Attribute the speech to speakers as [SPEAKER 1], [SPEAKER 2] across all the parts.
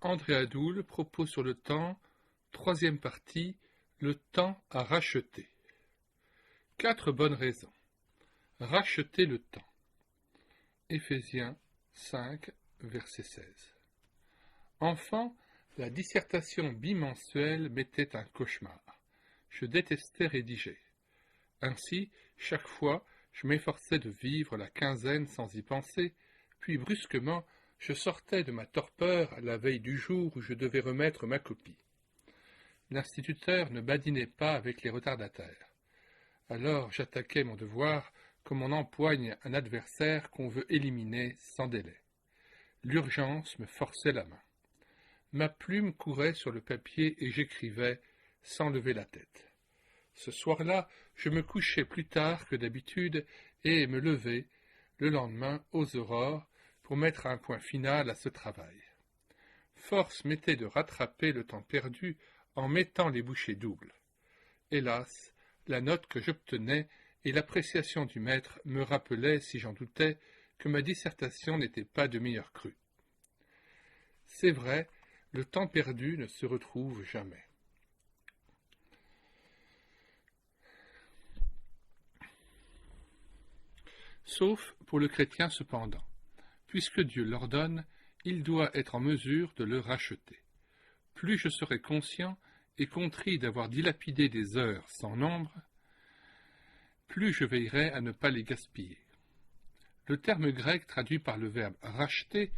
[SPEAKER 1] André Adoul, propos sur le temps, troisième partie, le temps à racheter. 4 bonnes raisons. Racheter le temps. Éphésiens 5, verset 16. Enfant, la dissertation bimensuelle m'était un cauchemar. Je détestais rédiger. Ainsi, chaque fois, je m'efforçais de vivre la quinzaine sans y penser, puis brusquement, je sortais de ma torpeur à la veille du jour où je devais remettre ma copie. L'instituteur ne badinait pas avec les retardataires. Alors j'attaquais mon devoir comme on empoigne un adversaire qu'on veut éliminer sans délai. L'urgence me forçait la main. Ma plume courait sur le papier et j'écrivais sans lever la tête. Ce soir-là, je me couchais plus tard que d'habitude et me levais le lendemain aux aurores pour mettre un point final à ce travail. Force m'était de rattraper le temps perdu en mettant les bouchées doubles. Hélas, la note que j'obtenais et l'appréciation du maître me rappelaient, si j'en doutais, que ma dissertation n'était pas de meilleur cru. C'est vrai, le temps perdu ne se retrouve jamais. Sauf pour le chrétien cependant. Puisque Dieu l'ordonne, il doit être en mesure de le racheter. Plus je serai conscient et contrit d'avoir dilapidé des heures sans nombre, plus je veillerai à ne pas les gaspiller. Le terme grec traduit par le verbe racheter,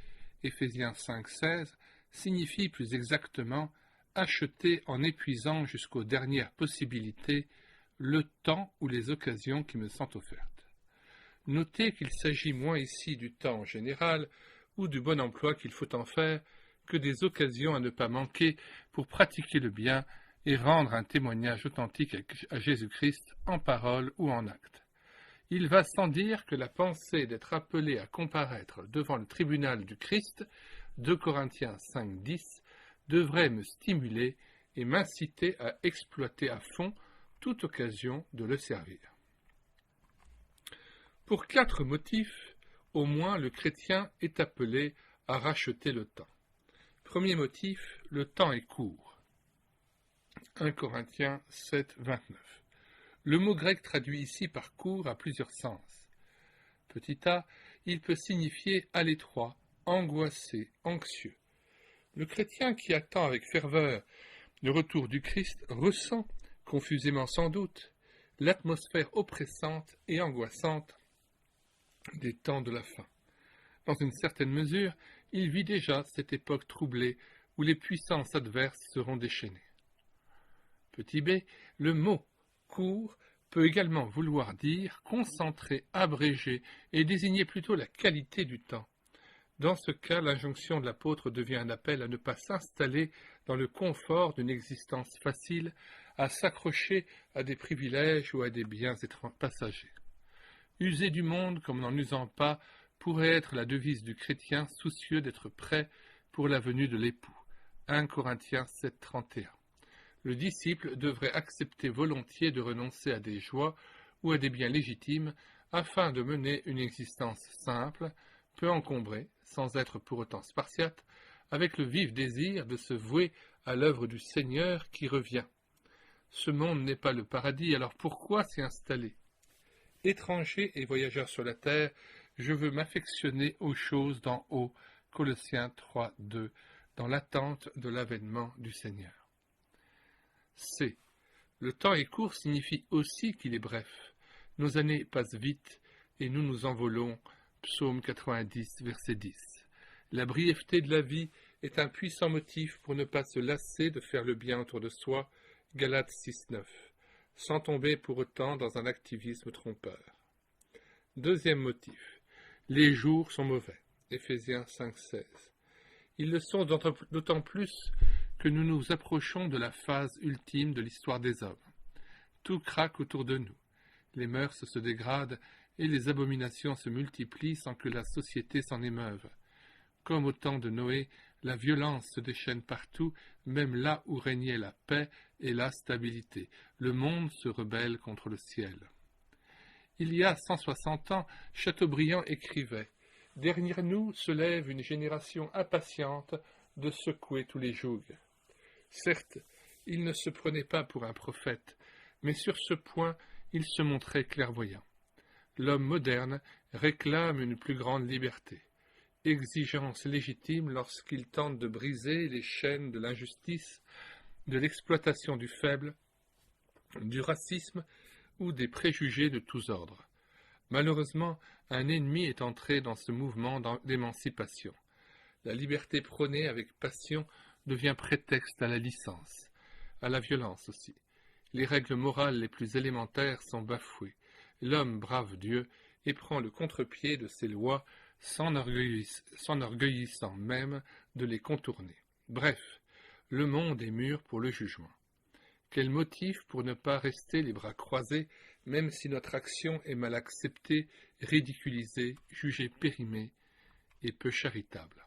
[SPEAKER 1] Éphésiens 5,16, signifie plus exactement acheter en épuisant jusqu'aux dernières possibilités le temps ou les occasions qui me sont offertes. Notez qu'il s'agit moins ici du temps en général ou du bon emploi qu'il faut en faire que des occasions à ne pas manquer pour pratiquer le bien et rendre un témoignage authentique à Jésus-Christ en parole ou en acte. Il va sans dire que la pensée d'être appelé à comparaître devant le tribunal du Christ, 2 Corinthiens 5,10, devrait me stimuler et m'inciter à exploiter à fond toute occasion de le servir. Pour 4 motifs, au moins le chrétien est appelé à racheter le temps. Premier motif, le temps est court. 1 Corinthiens 7, 29. Le mot grec traduit ici par court a plusieurs sens. Petit a, il peut signifier à l'étroit, angoissé, anxieux. Le chrétien qui attend avec ferveur le retour du Christ ressent, confusément sans doute, l'atmosphère oppressante et angoissante des temps de la fin. Dans une certaine mesure, il vit déjà cette époque troublée où les puissances adverses seront déchaînées. Petit b, le mot court peut également vouloir dire concentré, abrégé et désigner plutôt la qualité du temps. Dans ce cas, l'injonction de l'apôtre devient un appel à ne pas s'installer dans le confort d'une existence facile, à s'accrocher à des privilèges ou à des biens passagers. User du monde comme n'en usant pas pourrait être la devise du chrétien soucieux d'être prêt pour la venue de l'époux. 1 Corinthiens 7, 31. Le disciple devrait accepter volontiers de renoncer à des joies ou à des biens légitimes afin de mener une existence simple, peu encombrée, sans être pour autant spartiate, avec le vif désir de se vouer à l'œuvre du Seigneur qui revient. Ce monde n'est pas le paradis, alors pourquoi s'y installer ? Étranger et voyageur sur la terre, je veux m'affectionner aux choses d'en haut, Colossiens 3, 2, dans l'attente de l'avènement du Seigneur. C. Le temps est court signifie aussi qu'il est bref. Nos années passent vite et nous nous envolons. Psaume 90, verset 10. La brièveté de la vie est un puissant motif pour ne pas se lasser de faire le bien autour de soi. Galates 6, 9. Sans tomber pour autant dans un activisme trompeur. Deuxième motif. Les jours sont mauvais. Éphésiens 5, 16. Ils le sont d'autant plus que nous nous approchons de la phase ultime de l'histoire des hommes. Tout craque autour de nous. Les mœurs se dégradent et les abominations se multiplient sans que la société s'en émeuve. Comme au temps de Noé, la violence se déchaîne partout, même là où régnait la paix et la stabilité. Le monde se rebelle contre le ciel. Il y a 160 ans, Chateaubriand écrivait « Derrière nous se lève une génération impatiente de secouer tous les jougs. Certes, il ne se prenait pas pour un prophète, mais sur ce point, il se montrait clairvoyant. L'homme moderne réclame une plus grande liberté, exigence légitime lorsqu'il tente de briser les chaînes de l'injustice, de l'exploitation du faible, du racisme ou des préjugés de tous ordres. Malheureusement, un ennemi est entré dans ce mouvement d'émancipation. La liberté prônée avec passion devient prétexte à la licence, à la violence aussi. Les règles morales les plus élémentaires sont bafouées. L'homme brave Dieu et prend le contre-pied de ses lois, s'enorgueillissant même de les contourner. Bref, le monde est mûr pour le jugement. Quel motif pour ne pas rester les bras croisés, même si notre action est mal acceptée, ridiculisée, jugée périmée et peu charitable.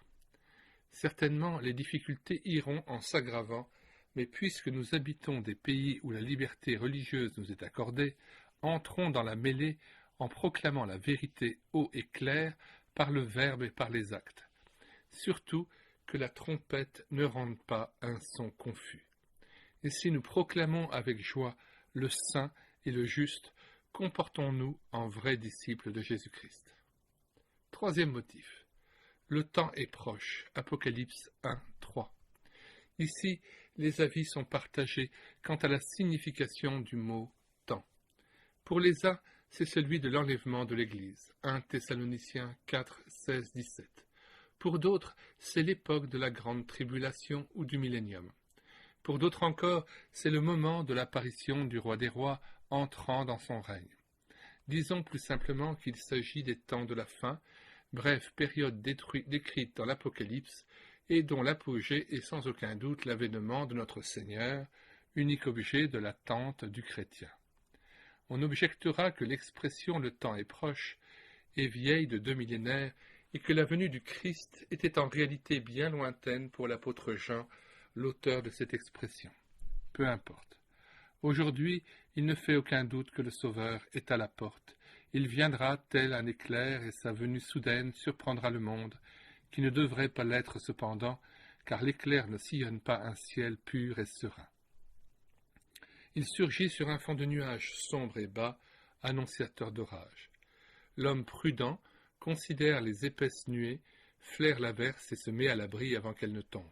[SPEAKER 1] Certainement, les difficultés iront en s'aggravant, mais puisque nous habitons des pays où la liberté religieuse nous est accordée, entrons dans la mêlée en proclamant la vérité haut et clair par le verbe et par les actes. Surtout que la trompette ne rende pas un son confus. Et si nous proclamons avec joie le saint et le juste, comportons-nous en vrais disciples de Jésus-Christ. Troisième motif. Le temps est proche. Apocalypse 1, 3. Ici, les avis sont partagés quant à la signification du mot « temps ». Pour les uns, c'est celui de l'enlèvement de l'Église. 1 Thessaloniciens 4, 16, 17. Pour d'autres, c'est l'époque de la grande tribulation ou du millénium. Pour d'autres encore, c'est le moment de l'apparition du roi des rois entrant dans son règne. Disons plus simplement qu'il s'agit des temps de la fin, bref, période décrite dans l'Apocalypse et dont l'apogée est sans aucun doute l'avènement de notre Seigneur, unique objet de l'attente du chrétien. On objectera que l'expression « le temps est proche » est vieille de 2 millénaires et que la venue du Christ était en réalité bien lointaine pour l'apôtre Jean, l'auteur de cette expression. Peu importe. Aujourd'hui, il ne fait aucun doute que le Sauveur est à la porte. Il viendra tel un éclair et sa venue soudaine surprendra le monde, qui ne devrait pas l'être cependant, car l'éclair ne sillonne pas un ciel pur et serein. Il surgit sur un fond de nuages sombres et bas, annonciateur d'orage. L'homme prudent considère les épaisses nuées, flaire l'averse et se met à l'abri avant qu'elle ne tombe.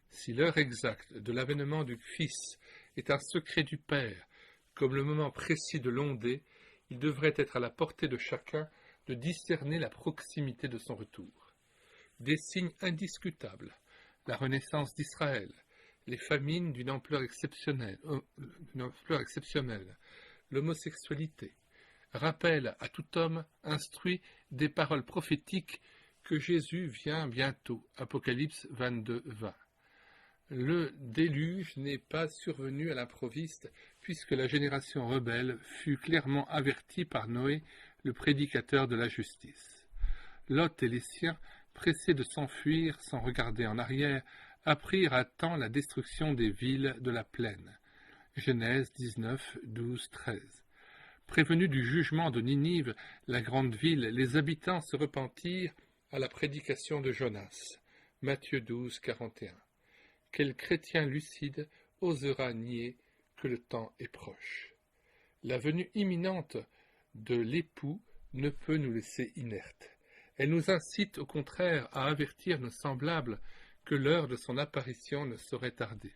[SPEAKER 1] Si l'heure exacte de l'avènement du Fils est un secret du Père, comme le moment précis de l'ondée, il devrait être à la portée de chacun de discerner la proximité de son retour. Des signes indiscutables, la renaissance d'Israël, les famines d'une ampleur exceptionnelle, l'homosexualité, rappellent à tout homme instruit des paroles prophétiques que Jésus vient bientôt. Apocalypse 22, 20. Le déluge n'est pas survenu à l'improviste, puisque la génération rebelle fut clairement avertie par Noé, le prédicateur de la justice. Lot et les siens, pressés de s'enfuir sans regarder en arrière, apprirent à temps la destruction des villes de la plaine. Genèse 19, 12, 13. Prévenus du jugement de Ninive, la grande ville, les habitants se repentirent à la prédication de Jonas. Matthieu 12, 41. Quel chrétien lucide osera nier que le temps est proche? La venue imminente de l'époux ne peut nous laisser inertes. Elle nous incite au contraire à avertir nos semblables que l'heure de son apparition ne saurait tarder.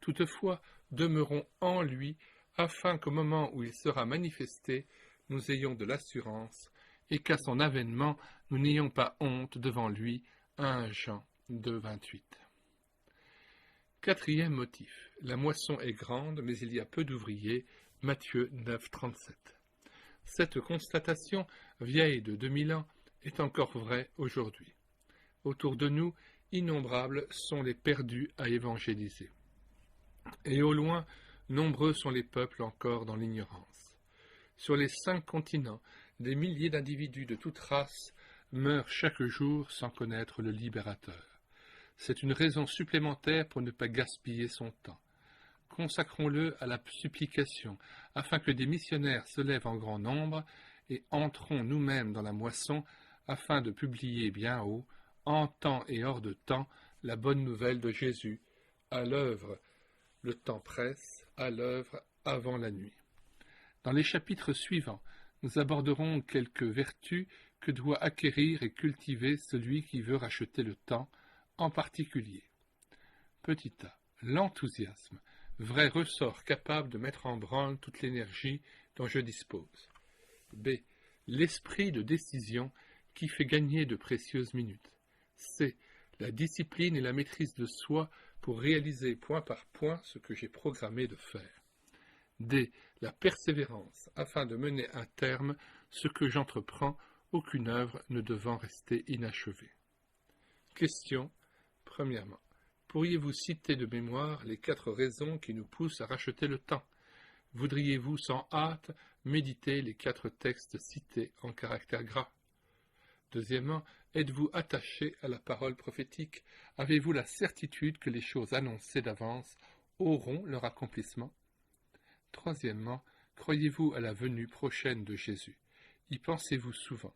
[SPEAKER 1] Toutefois, demeurons en lui, afin qu'au moment où il sera manifesté, nous ayons de l'assurance, et qu'à son avènement, nous n'ayons pas honte devant lui. 1 Jean 2, 28. Quatrième motif. La moisson est grande, mais il y a peu d'ouvriers. Matthieu 9, 37. Cette constatation, vieille de 2000 ans, est encore vraie aujourd'hui. Autour de nous, innombrables sont les perdus à évangéliser. Et au loin, nombreux sont les peuples encore dans l'ignorance. Sur les 5 continents, des milliers d'individus de toute race meurent chaque jour sans connaître le libérateur. C'est une raison supplémentaire pour ne pas gaspiller son temps. Consacrons-le à la supplication, afin que des missionnaires se lèvent en grand nombre, et entrons nous-mêmes dans la moisson, afin de publier bien haut, en temps et hors de temps, la bonne nouvelle de Jésus, à l'œuvre. Le temps presse, à l'œuvre avant la nuit. Dans les chapitres suivants, nous aborderons quelques vertus que doit acquérir et cultiver celui qui veut racheter le temps, en particulier. Petit a, l'enthousiasme, vrai ressort capable de mettre en branle toute l'énergie dont je dispose. B. L'esprit de décision qui fait gagner de précieuses minutes. C. La discipline et la maîtrise de soi pour réaliser point par point ce que j'ai programmé de faire. D. La persévérance afin de mener à terme ce que j'entreprends, aucune œuvre ne devant rester inachevée. Question. Premièrement, pourriez-vous citer de mémoire les 4 raisons qui nous poussent à racheter le temps? Voudriez-vous sans hâte méditer les 4 textes cités en caractères gras? Deuxièmement, êtes-vous attaché à la parole prophétique? Avez-vous la certitude que les choses annoncées d'avance auront leur accomplissement? Troisièmement, croyez-vous à la venue prochaine de Jésus? Y pensez-vous souvent?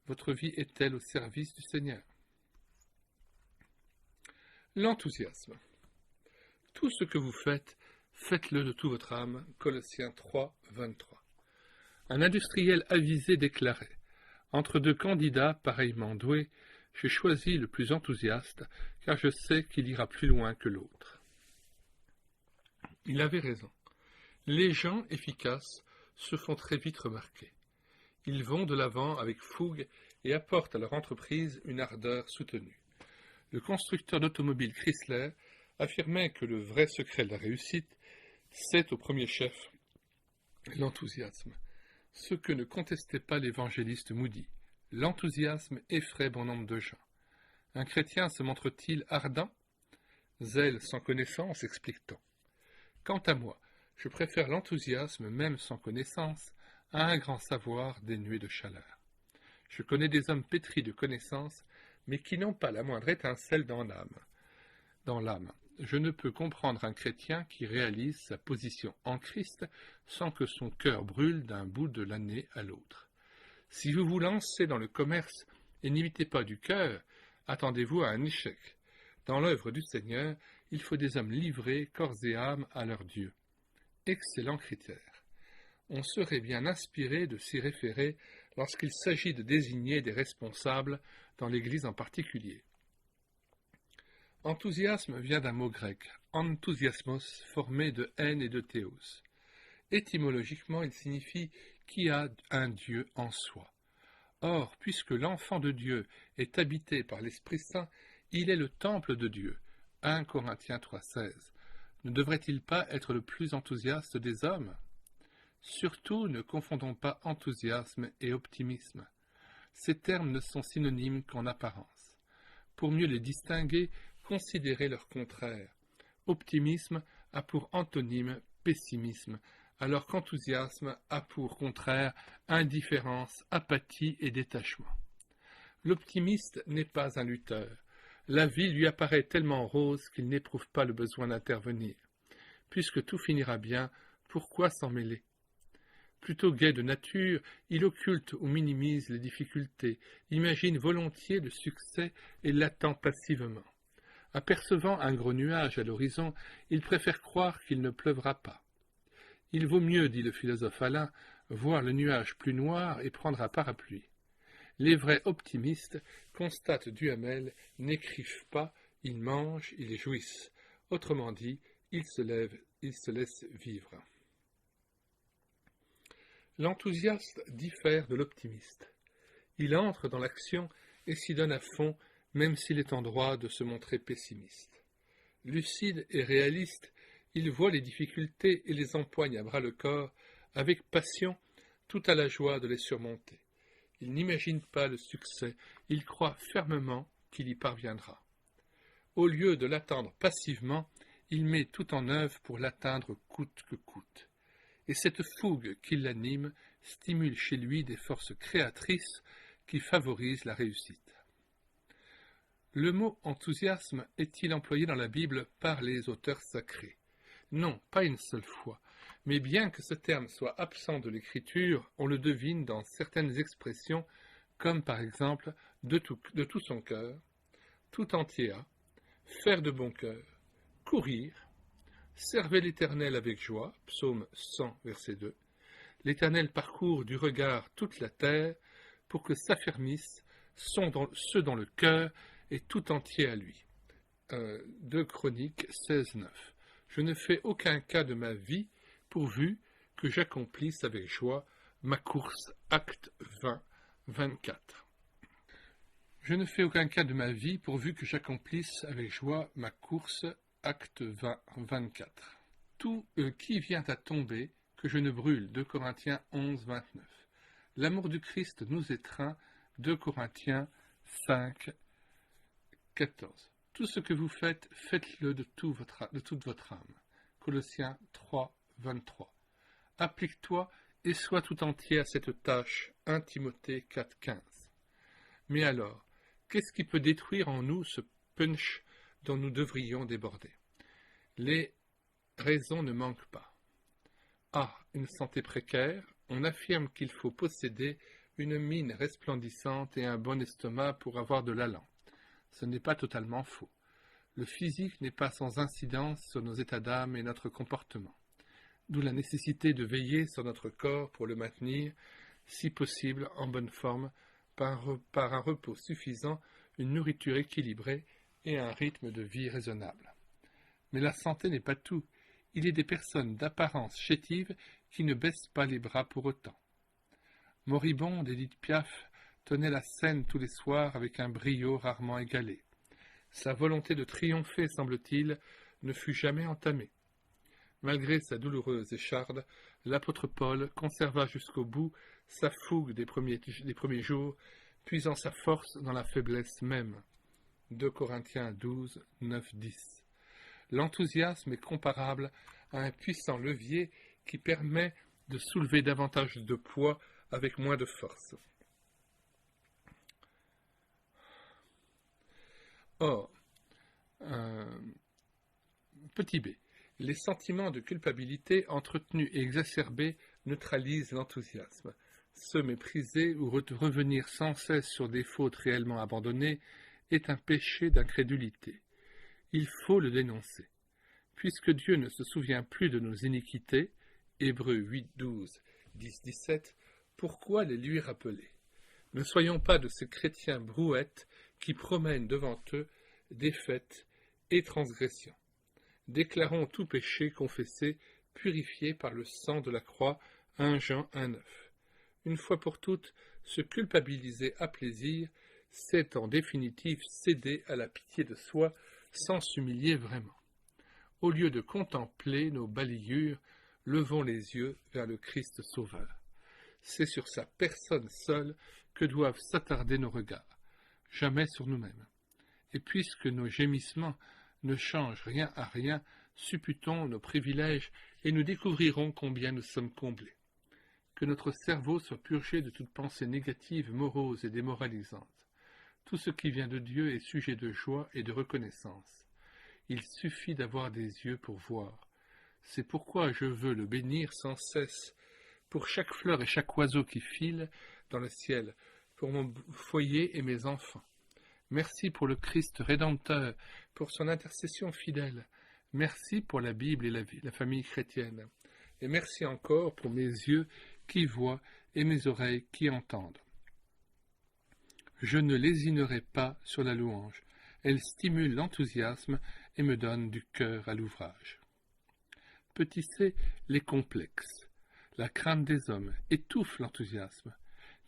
[SPEAKER 1] Votre vie est-elle au service du Seigneur? L'enthousiasme. Tout ce que vous faites, faites-le de toute votre âme. Colossiens 3, 23. Un industriel avisé déclarait: entre 2 candidats pareillement doués, j'ai choisi le plus enthousiaste, car je sais qu'il ira plus loin que l'autre. Il avait raison. Les gens efficaces se font très vite remarquer. Ils vont de l'avant avec fougue et apportent à leur entreprise une ardeur soutenue. Le constructeur d'automobiles Chrysler affirmait que le vrai secret de la réussite, c'est au premier chef l'enthousiasme. Ce que ne contestait pas l'évangéliste Moody. L'enthousiasme effraie bon nombre de gens. Un chrétien se montre-t-il ardent? Zèle sans connaissance, explique-t-on. Quant à moi, je préfère l'enthousiasme, même sans connaissance, à un grand savoir dénué de chaleur. Je connais des hommes pétris de connaissances, mais qui n'ont pas la moindre étincelle dans l'âme. Je ne peux comprendre un chrétien qui réalise sa position en Christ sans que son cœur brûle d'un bout de l'année à l'autre. Si vous vous lancez dans le commerce et n'imitez pas du cœur, attendez-vous à un échec. Dans l'œuvre du Seigneur, il faut des hommes livrés, corps et âme, à leur Dieu. Excellent critère. On serait bien inspiré de s'y référer lorsqu'il s'agit de désigner des responsables dans l'Église en particulier. Enthousiasme vient d'un mot grec, enthousiasmos, formé de haine et de théos. Étymologiquement, il signifie « qui a un Dieu en soi ». Or, puisque l'enfant de Dieu est habité par l'Esprit Saint, il est le temple de Dieu. 1 Corinthiens 3,16. Ne devrait-il pas être le plus enthousiaste des hommes? Surtout, ne confondons pas enthousiasme et optimisme. Ces termes ne sont synonymes qu'en apparence. Pour mieux les distinguer, considérez leur contraire. Optimisme a pour antonyme pessimisme, alors qu'enthousiasme a pour contraire indifférence, apathie et détachement. L'optimiste n'est pas un lutteur. La vie lui apparaît tellement rose qu'il n'éprouve pas le besoin d'intervenir. Puisque tout finira bien, pourquoi s'en mêler? Plutôt gai de nature, il occulte ou minimise les difficultés, imagine volontiers le succès et l'attend passivement. Apercevant un gros nuage à l'horizon, il préfère croire qu'il ne pleuvra pas. Il vaut mieux, dit le philosophe Alain, voir le nuage plus noir et prendre un parapluie. Les vrais optimistes, constate Duhamel, n'écrivent pas, ils mangent, ils jouissent. Autrement dit, ils se lèvent, ils se laissent vivre. L'enthousiaste diffère de l'optimiste. Il entre dans l'action et s'y donne à fond, même s'il est en droit de se montrer pessimiste. Lucide et réaliste, il voit les difficultés et les empoigne à bras-le-corps, avec passion, tout à la joie de les surmonter. Il n'imagine pas le succès, il croit fermement qu'il y parviendra. Au lieu de l'attendre passivement, il met tout en œuvre pour l'atteindre coûte que coûte. Et cette fougue qui l'anime stimule chez lui des forces créatrices qui favorisent la réussite. Le mot enthousiasme est-il employé dans la Bible par les auteurs sacrés? Non, pas une seule fois, mais bien que ce terme soit absent de l'écriture, on le devine dans certaines expressions, comme par exemple de tout son cœur, tout entier a, faire de bon cœur, courir, servez l'Éternel avec joie, psaume 100, verset 2. L'Éternel parcourt du regard toute la terre pour que s'affermissent ceux dans le cœur et tout entier à lui. 2 Chroniques 16, 9. Je ne fais aucun cas de ma vie pourvu que j'accomplisse avec joie ma course. Acte 20, 24. Je ne fais aucun cas de ma vie pourvu que j'accomplisse avec joie ma course. Acte 20, 24. Tout qui vient à tomber, que je ne brûle. 2 Corinthiens 11, 29. L'amour du Christ nous étreint. 2 Corinthiens 5, 14. Tout ce que vous faites, faites-le de toute votre âme. Colossiens 3, 23. Applique-toi et sois tout entier à cette tâche. 1 Timothée 4, 15. Mais alors, qu'est-ce qui peut détruire en nous ce punch dont nous devrions déborder? Les raisons ne manquent pas. A. Une santé précaire. On affirme qu'il faut posséder une mine resplendissante et un bon estomac pour avoir de l'allant. Ce n'est pas totalement faux. Le physique n'est pas sans incidence sur nos états d'âme et notre comportement. D'où la nécessité de veiller sur notre corps pour le maintenir, si possible, en bonne forme, par un repos suffisant, une nourriture équilibrée et un rythme de vie raisonnable. Mais la santé n'est pas tout. Il y a des personnes d'apparence chétive qui ne baissent pas les bras pour autant. Moribonde, Édith Piaf tenait la scène tous les soirs avec un brio rarement égalé. Sa volonté de triompher, semble-t-il, ne fut jamais entamée. Malgré sa douloureuse écharde, l'apôtre Paul conserva jusqu'au bout sa fougue des premiers jours, puisant sa force dans la faiblesse même. 2 Corinthiens 12, 9, 10. L'enthousiasme est comparable à un puissant levier qui permet de soulever davantage de poids avec moins de force. Or, petit b, les sentiments de culpabilité entretenus et exacerbés neutralisent l'enthousiasme. Se mépriser ou revenir sans cesse sur des fautes réellement abandonnées est un péché d'incrédulité. Il faut le dénoncer. Puisque Dieu ne se souvient plus de nos iniquités, Hébreux 8, 12, 10, 17, pourquoi les lui rappeler? Ne soyons pas de ces chrétiens brouettes qui promènent devant eux défaites et transgressions. Déclarons tout péché confessé, purifié par le sang de la croix, 1 Jean 1, 9. Une fois pour toutes, se culpabiliser à plaisir, c'est en définitive céder à la pitié de soi sans s'humilier vraiment. Au lieu de contempler nos balayures, levons les yeux vers le Christ Sauveur. C'est sur sa personne seule que doivent s'attarder nos regards, jamais sur nous-mêmes. Et puisque nos gémissements ne changent rien à rien, supputons nos privilèges et nous découvrirons combien nous sommes comblés. Que notre cerveau soit purgé de toute pensée négative, morose et démoralisante. Tout ce qui vient de Dieu est sujet de joie et de reconnaissance. Il suffit d'avoir des yeux pour voir. C'est pourquoi je veux le bénir sans cesse, pour chaque fleur et chaque oiseau qui file dans le ciel, pour mon foyer et mes enfants. Merci pour le Christ Rédempteur, pour son intercession fidèle. Merci pour la Bible et la famille chrétienne. Et merci encore pour mes yeux qui voient et mes oreilles qui entendent. Je ne lésinerai pas sur la louange. Elle stimule l'enthousiasme et me donne du cœur à l'ouvrage. Petit c, les complexes. La crainte des hommes étouffe l'enthousiasme.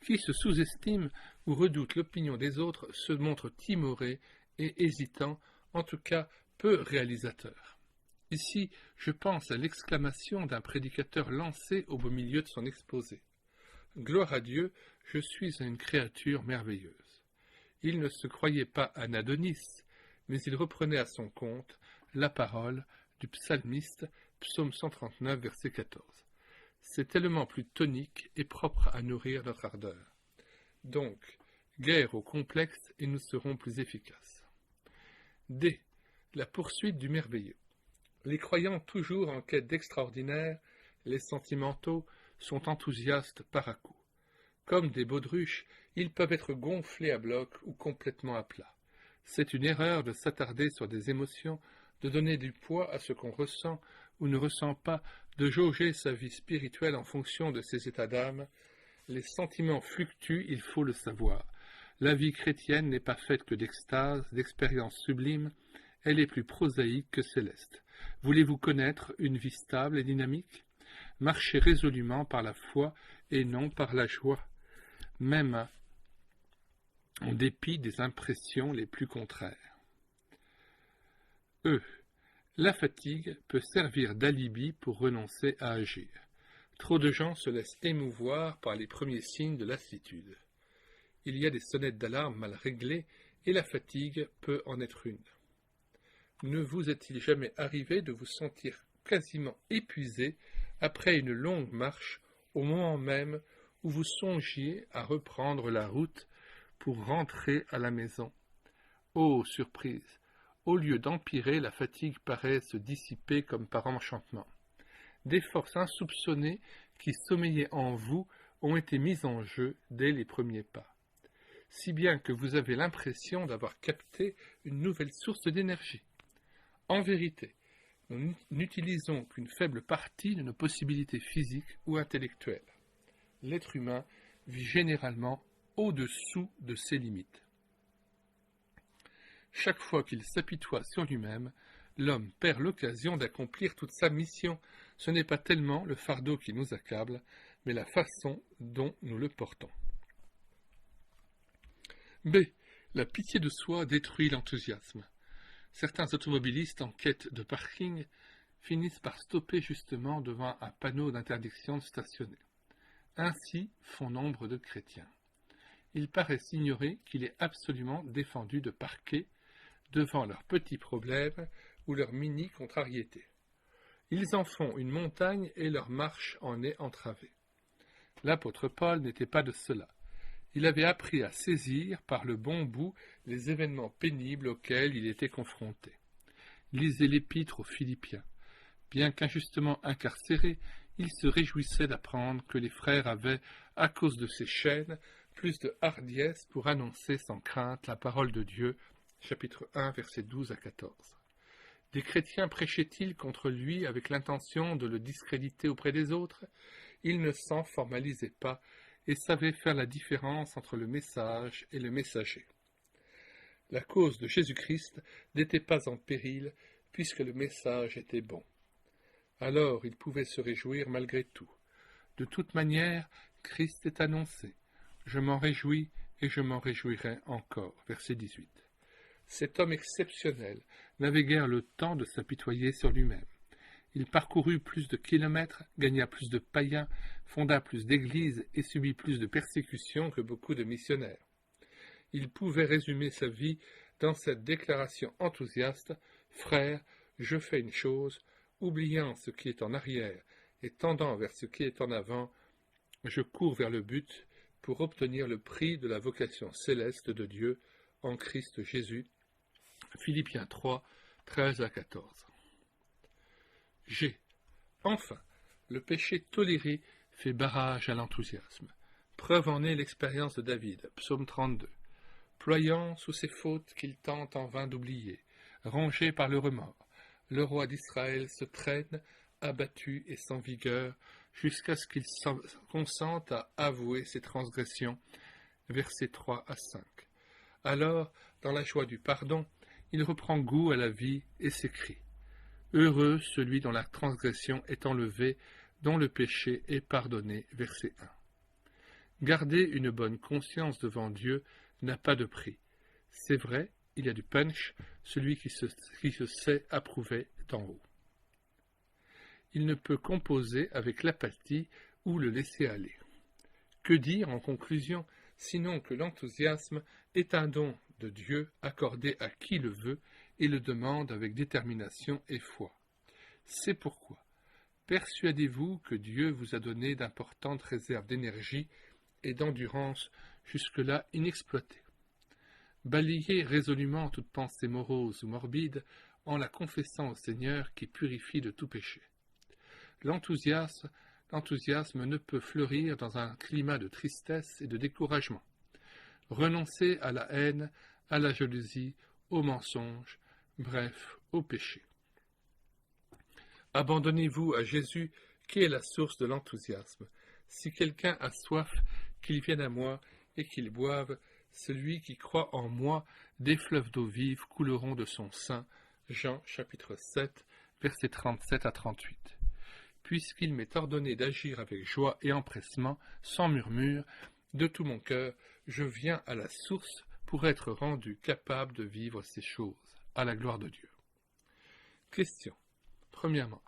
[SPEAKER 1] Qui se sous-estime ou redoute l'opinion des autres se montre timoré et hésitant, en tout cas peu réalisateur. Ici, je pense à l'exclamation d'un prédicateur lancé au beau milieu de son exposé. Gloire à Dieu, je suis une créature merveilleuse. Il ne se croyait pas un Adonis, mais il reprenait à son compte la parole du psalmiste, psaume 139, verset 14. C'est tellement plus tonique et propre à nourrir notre ardeur. Donc, guerre au complexe et nous serons plus efficaces. D. La poursuite du merveilleux. Les croyants toujours en quête d'extraordinaire, les sentimentaux, sont enthousiastes par à coup. Comme des baudruches, ils peuvent être gonflés à bloc ou complètement à plat. C'est une erreur de s'attarder sur des émotions, de donner du poids à ce qu'on ressent ou ne ressent pas, de jauger sa vie spirituelle en fonction de ses états d'âme. Les sentiments fluctuent, il faut le savoir. La vie chrétienne n'est pas faite que d'extase, d'expériences sublimes, elle est plus prosaïque que céleste. Voulez-vous connaître une vie stable et dynamique? Marchez résolument par la foi et non par la joie, même en dépit des impressions les plus contraires. La fatigue peut servir d'alibi pour renoncer à agir. Trop de gens se laissent émouvoir par les premiers signes de lassitude. Il y a des sonnettes d'alarme mal réglées et la fatigue peut en être une. Ne vous est-il jamais arrivé de vous sentir quasiment épuisé après une longue marche au moment même où vous songiez à reprendre la route pour rentrer à la maison? Oh, surprise! Au lieu d'empirer, la fatigue paraît se dissiper comme par enchantement. Des forces insoupçonnées qui sommeillaient en vous ont été mises en jeu dès les premiers pas, si bien que vous avez l'impression d'avoir capté une nouvelle source d'énergie. En vérité, nous n'utilisons qu'une faible partie de nos possibilités physiques ou intellectuelles. L'être humain vit généralement au-dessous de ses limites. Chaque fois qu'il s'apitoie sur lui-même, l'homme perd l'occasion d'accomplir toute sa mission. Ce n'est pas tellement le fardeau qui nous accable, mais la façon dont nous le portons. B. La pitié de soi détruit l'enthousiasme. Certains automobilistes en quête de parking finissent par stopper justement devant un panneau d'interdiction de stationner. Ainsi font nombre de chrétiens. Ils paraissent ignorer qu'il est absolument défendu de parquer devant leurs petits problèmes ou leurs mini-contrariétés. Ils en font une montagne et leur marche en est entravée. L'apôtre Paul n'était pas de cela. Il avait appris à saisir par le bon bout les événements pénibles auxquels il était confronté. Lisez l'épître aux Philippiens. Bien qu'injustement incarcéré, il se réjouissait d'apprendre que les frères avaient, à cause de ces chaînes, plus de hardiesse pour annoncer sans crainte la parole de Dieu, chapitre 1, versets 12 à 14. Des chrétiens prêchaient-ils contre lui avec l'intention de le discréditer auprès des autres? Il ne s'en formalisait pas et savait faire la différence entre le message et le messager. La cause de Jésus-Christ n'était pas en péril, puisque le message était bon. Alors il pouvait se réjouir malgré tout. De toute manière, Christ est annoncé. Je m'en réjouis et je m'en réjouirai encore. Verset 18. Cet homme exceptionnel n'avait guère le temps de s'apitoyer sur lui-même. Il parcourut plus de kilomètres, gagna plus de païens, fonda plus d'églises et subit plus de persécutions que beaucoup de missionnaires. Il pouvait résumer sa vie dans cette déclaration enthousiaste: « Frères, je fais une chose, oubliant ce qui est en arrière et tendant vers ce qui est en avant, je cours vers le but pour obtenir le prix de la vocation céleste de Dieu en Christ Jésus. » Philippiens 3, 13 à 14. G. Enfin, le péché toléré fait barrage à l'enthousiasme. Preuve en est l'expérience de David, psaume 32. Ployant sous ses fautes qu'il tente en vain d'oublier, rongé par le remords, le roi d'Israël se traîne, abattu et sans vigueur, jusqu'à ce qu'il consente à avouer ses transgressions. Versets 3 à 5. Alors, dans la joie du pardon, il reprend goût à la vie et s'écrie: Heureux celui dont la transgression est enlevée, dont le péché est pardonné. Verset 1. Garder une bonne conscience devant Dieu n'a pas de prix. C'est vrai, il y a du punch, celui qui se sait approuvé d'en haut. Il ne peut composer avec l'apathie ou le laisser-aller. Que dire en conclusion, sinon que l'enthousiasme est un don de Dieu accordé à qui le veut et le demande avec détermination et foi. C'est pourquoi persuadez-vous que Dieu vous a donné d'importantes réserves d'énergie et d'endurance jusque-là inexploitées. Balayez résolument toute pensée morose ou morbide en la confessant au Seigneur qui purifie de tout péché. L'enthousiasme ne peut fleurir dans un climat de tristesse et de découragement. Renoncez à la haine, à la jalousie, au mensonge, bref, au péché. Abandonnez-vous à Jésus, qui est la source de l'enthousiasme. Si quelqu'un a soif, qu'il vienne à moi et qu'il boive. Celui qui croit en moi, des fleuves d'eau vive couleront de son sein. Jean chapitre 7, versets 37 à 38. Puisqu'il m'est ordonné d'agir avec joie et empressement, sans murmure, de tout mon cœur, je viens à la source pour être rendu capable de vivre ces choses, à la gloire de Dieu. Question. Premièrement,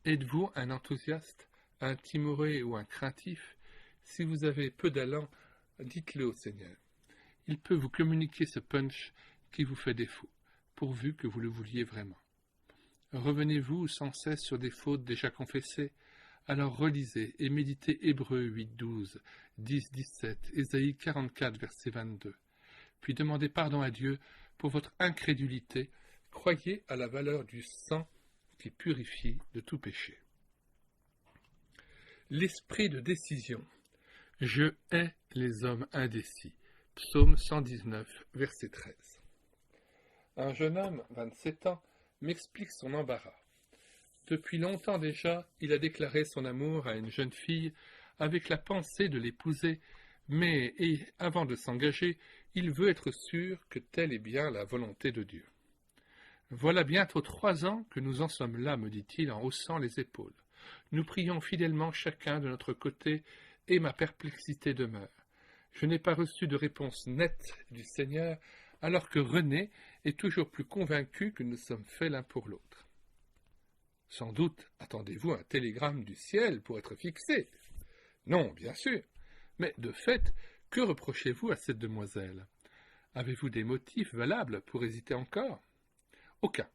[SPEAKER 1] êtes-vous un enthousiaste, un timoré ou un craintif? Si vous avez peu d'allant, dites-le au Seigneur. Il peut vous communiquer ce punch qui vous fait défaut, pourvu que vous le vouliez vraiment. Revenez-vous sans cesse sur des fautes déjà confessées? Alors relisez et méditez Hébreux 8, 12, 10, 17, Ésaïe 44, verset 22. Puis demandez pardon à Dieu pour votre incrédulité. Croyez à la valeur du sang qui purifie de tout péché. L'esprit de décision. Je hais les hommes indécis. Psaume 119, verset 13. Un jeune homme, 27 ans, m'explique son embarras. Depuis longtemps déjà, il a déclaré son amour à une jeune fille avec la pensée de l'épouser, mais avant de s'engager, il veut être sûr que telle est bien la volonté de Dieu. Voilà bientôt 3 ans que nous en sommes là, me dit-il en haussant les épaules. Nous prions fidèlement chacun de notre côté et ma perplexité demeure. Je n'ai pas reçu de réponse nette du Seigneur, alors que René est toujours plus convaincu que nous sommes faits l'un pour l'autre. Sans doute attendez-vous un télégramme du ciel pour être fixé. Non, bien sûr. Mais de fait, que reprochez-vous à cette demoiselle? Avez-vous des motifs valables pour hésiter encore? Aucun.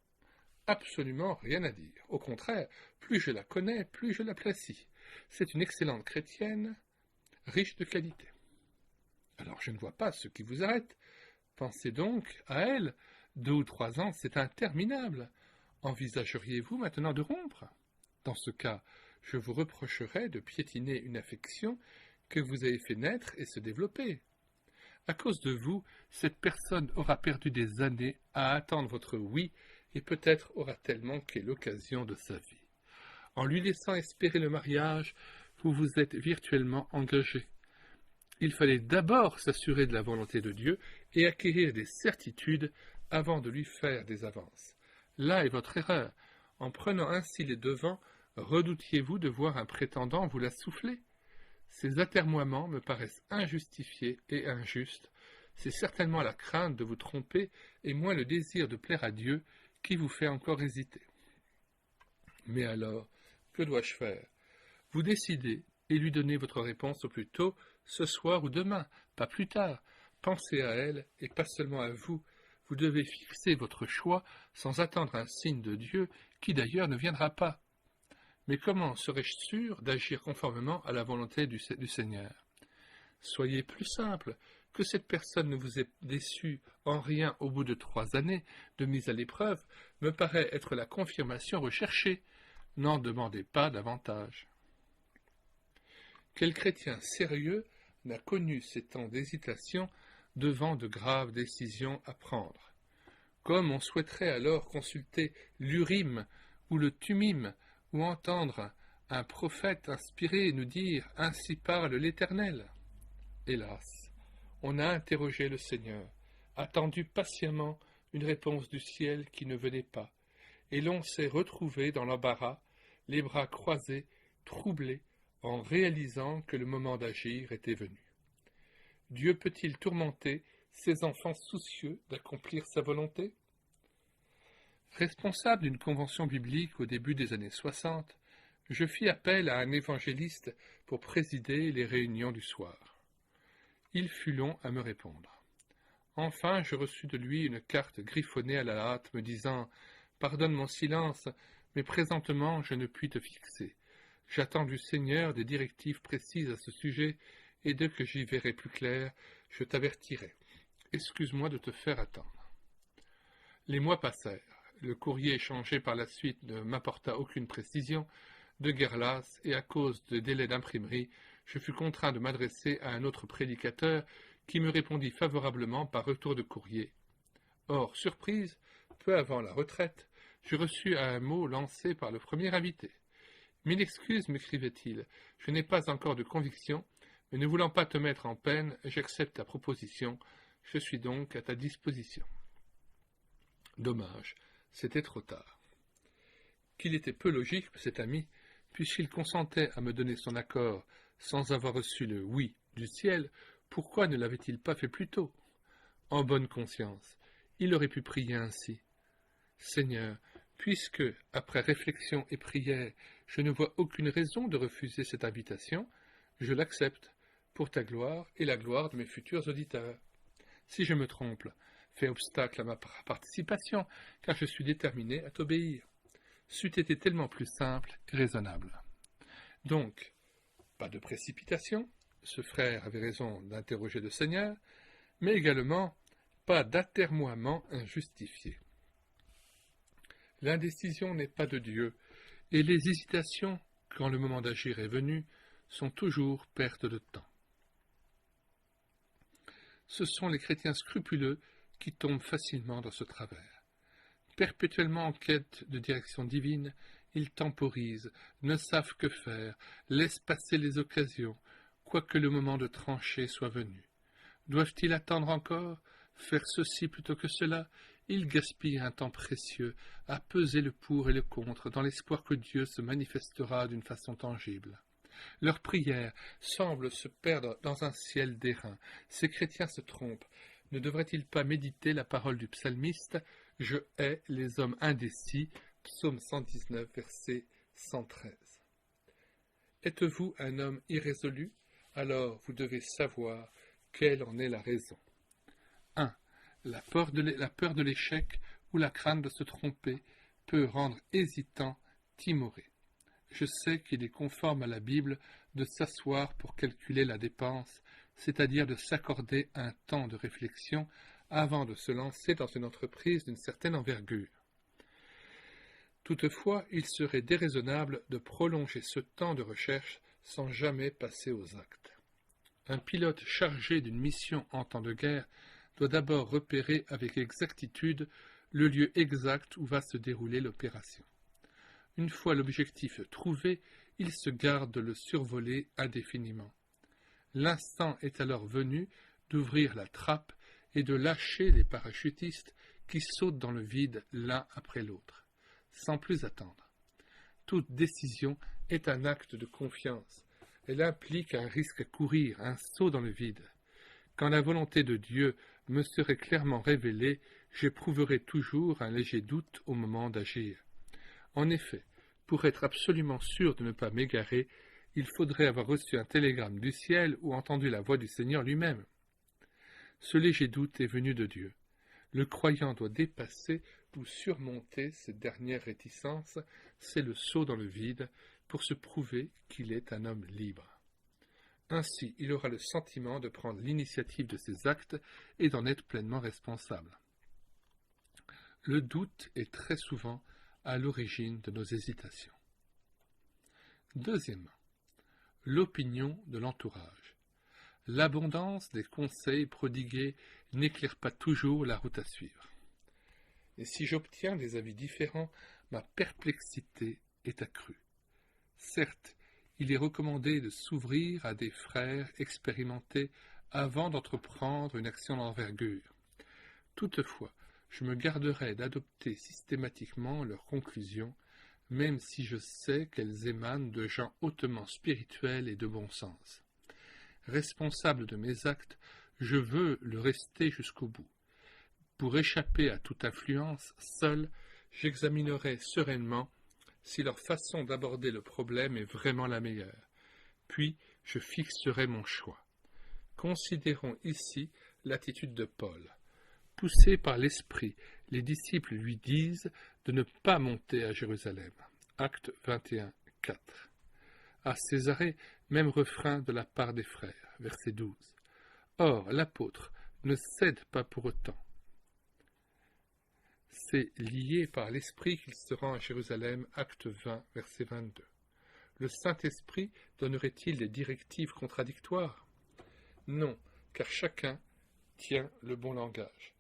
[SPEAKER 1] Absolument rien à dire. Au contraire, plus je la connais, plus je l'apprécie. C'est une excellente chrétienne, riche de qualité. Alors je ne vois pas ce qui vous arrête. Pensez donc à elle. 2 ou 3 ans, c'est interminable. Envisageriez-vous maintenant de rompre? Dans ce cas, je vous reprocherais de piétiner une affection que vous avez fait naître et se développer. À cause de vous, cette personne aura perdu des années à attendre votre oui et peut-être aura-t-elle manqué l'occasion de sa vie. En lui laissant espérer le mariage, vous vous êtes virtuellement engagé. Il fallait d'abord s'assurer de la volonté de Dieu et acquérir des certitudes avant de lui faire des avances. Là est votre erreur. En prenant ainsi les devants, redoutiez-vous de voir un prétendant vous la souffler? Ces atermoiements me paraissent injustifiés et injustes. C'est certainement la crainte de vous tromper et moins le désir de plaire à Dieu qui vous fait encore hésiter. Mais alors, que dois-je faire? Vous décidez et lui donnez votre réponse au plus tôt, ce soir ou demain, pas plus tard. Pensez à elle et pas seulement à vous. Vous devez fixer votre choix sans attendre un signe de Dieu qui d'ailleurs ne viendra pas. Mais comment serais-je sûr d'agir conformément à la volonté du Seigneur? Soyez plus simple, que cette personne ne vous ait déçu en rien au bout de 3 années de mise à l'épreuve me paraît être la confirmation recherchée. N'en demandez pas davantage. Quel chrétien sérieux n'a connu ces temps d'hésitation devant de graves décisions à prendre? Comme on souhaiterait alors consulter l'Urim ou le Tumim, ou entendre un prophète inspiré nous dire « Ainsi parle l'Éternel ». Hélas, on a interrogé le Seigneur, attendu patiemment une réponse du ciel qui ne venait pas, et l'on s'est retrouvé dans l'embarras, les bras croisés, troublés, en réalisant que le moment d'agir était venu. Dieu peut-il tourmenter ses enfants soucieux d'accomplir sa volonté? Responsable d'une convention biblique au début des années 60, je fis appel à un évangéliste pour présider les réunions du soir. Il fut long à me répondre. Enfin, je reçus de lui une carte griffonnée à la hâte me disant « Pardonne mon silence, mais présentement je ne puis te fixer. J'attends du Seigneur des directives précises à ce sujet, et dès que j'y verrai plus clair, je t'avertirai. Excuse-moi de te faire attendre. » Les mois passèrent. Le courrier échangé par la suite ne m'apporta aucune précision. De guerre lasse, et à cause de délais d'imprimerie, je fus contraint de m'adresser à un autre prédicateur qui me répondit favorablement par retour de courrier. Or, surprise, peu avant la retraite, je reçus un mot lancé par le premier invité. « Mille excuses, m'écrivait-il, je n'ai pas encore de conviction, mais ne voulant pas te mettre en peine, j'accepte ta proposition, je suis donc à ta disposition. » Dommage, c'était trop tard. Qu'il était peu logique, cet ami, puisqu'il consentait à me donner son accord sans avoir reçu le « oui » du ciel, pourquoi ne l'avait-il pas fait plus tôt? En bonne conscience, il aurait pu prier ainsi. « Seigneur, puisque, après réflexion et prière, je ne vois aucune raison de refuser cette invitation, je l'accepte, pour ta gloire et la gloire de mes futurs auditeurs. Si je me trompe, fais obstacle à ma participation, car je suis déterminé à t'obéir. » C'eût été tellement plus simple et raisonnable. Donc, pas de précipitation, ce frère avait raison d'interroger le Seigneur, mais également pas d'atermoiement injustifié. L'indécision n'est pas de Dieu, et les hésitations, quand le moment d'agir est venu, sont toujours perte de temps. Ce sont les chrétiens scrupuleux qui tombent facilement dans ce travers. Perpétuellement en quête de direction divine, ils temporisent, ne savent que faire, laissent passer les occasions, quoique le moment de trancher soit venu. Doivent-ils attendre encore, faire ceci plutôt que cela? Ils gaspillent un temps précieux à peser le pour et le contre, dans l'espoir que Dieu se manifestera d'une façon tangible. Leurs prières semblent se perdre dans un ciel d'airain. Ces chrétiens se trompent. Ne devraient-ils pas méditer la parole du psalmiste « Je hais les hommes indécis » Psaume 119, verset 113. Êtes-vous un homme irrésolu? Alors vous devez savoir quelle en est la raison. 1. La peur de l'échec ou la crainte de se tromper peut rendre hésitant, timoré. Je sais qu'il est conforme à la Bible de s'asseoir pour calculer la dépense, c'est-à-dire de s'accorder un temps de réflexion avant de se lancer dans une entreprise d'une certaine envergure. Toutefois, il serait déraisonnable de prolonger ce temps de recherche sans jamais passer aux actes. Un pilote chargé d'une mission en temps de guerre doit d'abord repérer avec exactitude le lieu exact où va se dérouler l'opération. Une fois l'objectif trouvé, il se garde de le survoler indéfiniment. L'instant est alors venu d'ouvrir la trappe et de lâcher les parachutistes qui sautent dans le vide l'un après l'autre, sans plus attendre. Toute décision est un acte de confiance. Elle implique un risque à courir, un saut dans le vide. Quand la volonté de Dieu me serait clairement révélée, j'éprouverais toujours un léger doute au moment d'agir. En effet, pour être absolument sûr de ne pas m'égarer, il faudrait avoir reçu un télégramme du ciel ou entendu la voix du Seigneur lui-même. Ce léger doute est venu de Dieu. Le croyant doit dépasser ou surmonter cette dernière réticence, c'est le saut dans le vide, pour se prouver qu'il est un homme libre. Ainsi, il aura le sentiment de prendre l'initiative de ses actes et d'en être pleinement responsable. Le doute est très souvent à l'origine de nos hésitations. Deuxièmement, l'opinion de l'entourage. L'abondance des conseils prodigués n'éclaire pas toujours la route à suivre. Et si j'obtiens des avis différents, ma perplexité est accrue. Certes, il est recommandé de s'ouvrir à des frères expérimentés avant d'entreprendre une action d'envergure. Toutefois, je me garderai d'adopter systématiquement leurs conclusions, même si je sais qu'elles émanent de gens hautement spirituels et de bon sens. Responsable de mes actes, je veux le rester jusqu'au bout. Pour échapper à toute influence, seul, j'examinerai sereinement si leur façon d'aborder le problème est vraiment la meilleure. Puis, je fixerai mon choix. Considérons ici l'attitude de Paul. Poussés par l'Esprit, les disciples lui disent de ne pas monter à Jérusalem. Acte 21, 4. À Césarée, même refrain de la part des frères. Verset 12. Or, l'apôtre ne cède pas pour autant. C'est lié par l'Esprit qu'il se rend à Jérusalem, acte 20, verset 22. Le Saint-Esprit donnerait-il des directives contradictoires? Non, car chacun tient le bon langage.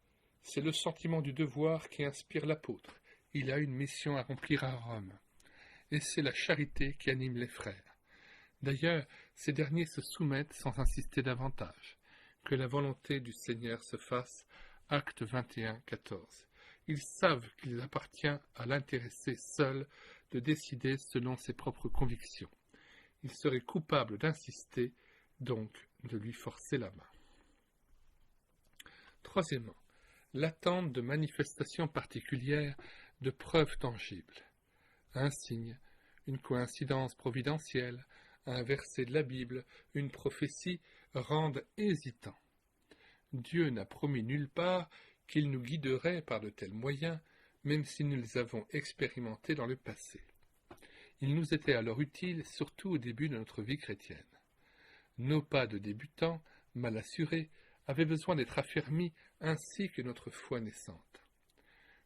[SPEAKER 1] C'est le sentiment du devoir qui inspire l'apôtre. Il a une mission à remplir à Rome. Et c'est la charité qui anime les frères. D'ailleurs, ces derniers se soumettent sans insister davantage. Que la volonté du Seigneur se fasse. Acte 21, 14. Ils savent qu'il appartient à l'intéressé seul de décider selon ses propres convictions. Il serait coupable d'insister, donc de lui forcer la main. Troisièmement, l'attente de manifestations particulières, de preuves tangibles. Un signe, une coïncidence providentielle, un verset de la Bible, une prophétie rendent hésitants. Dieu n'a promis nulle part qu'il nous guiderait par de tels moyens, même si nous les avons expérimentés dans le passé. Il nous était alors utile, surtout au début de notre vie chrétienne. Nos pas de débutants, mal assurés, avaient besoin d'être affermis ainsi que notre foi naissante.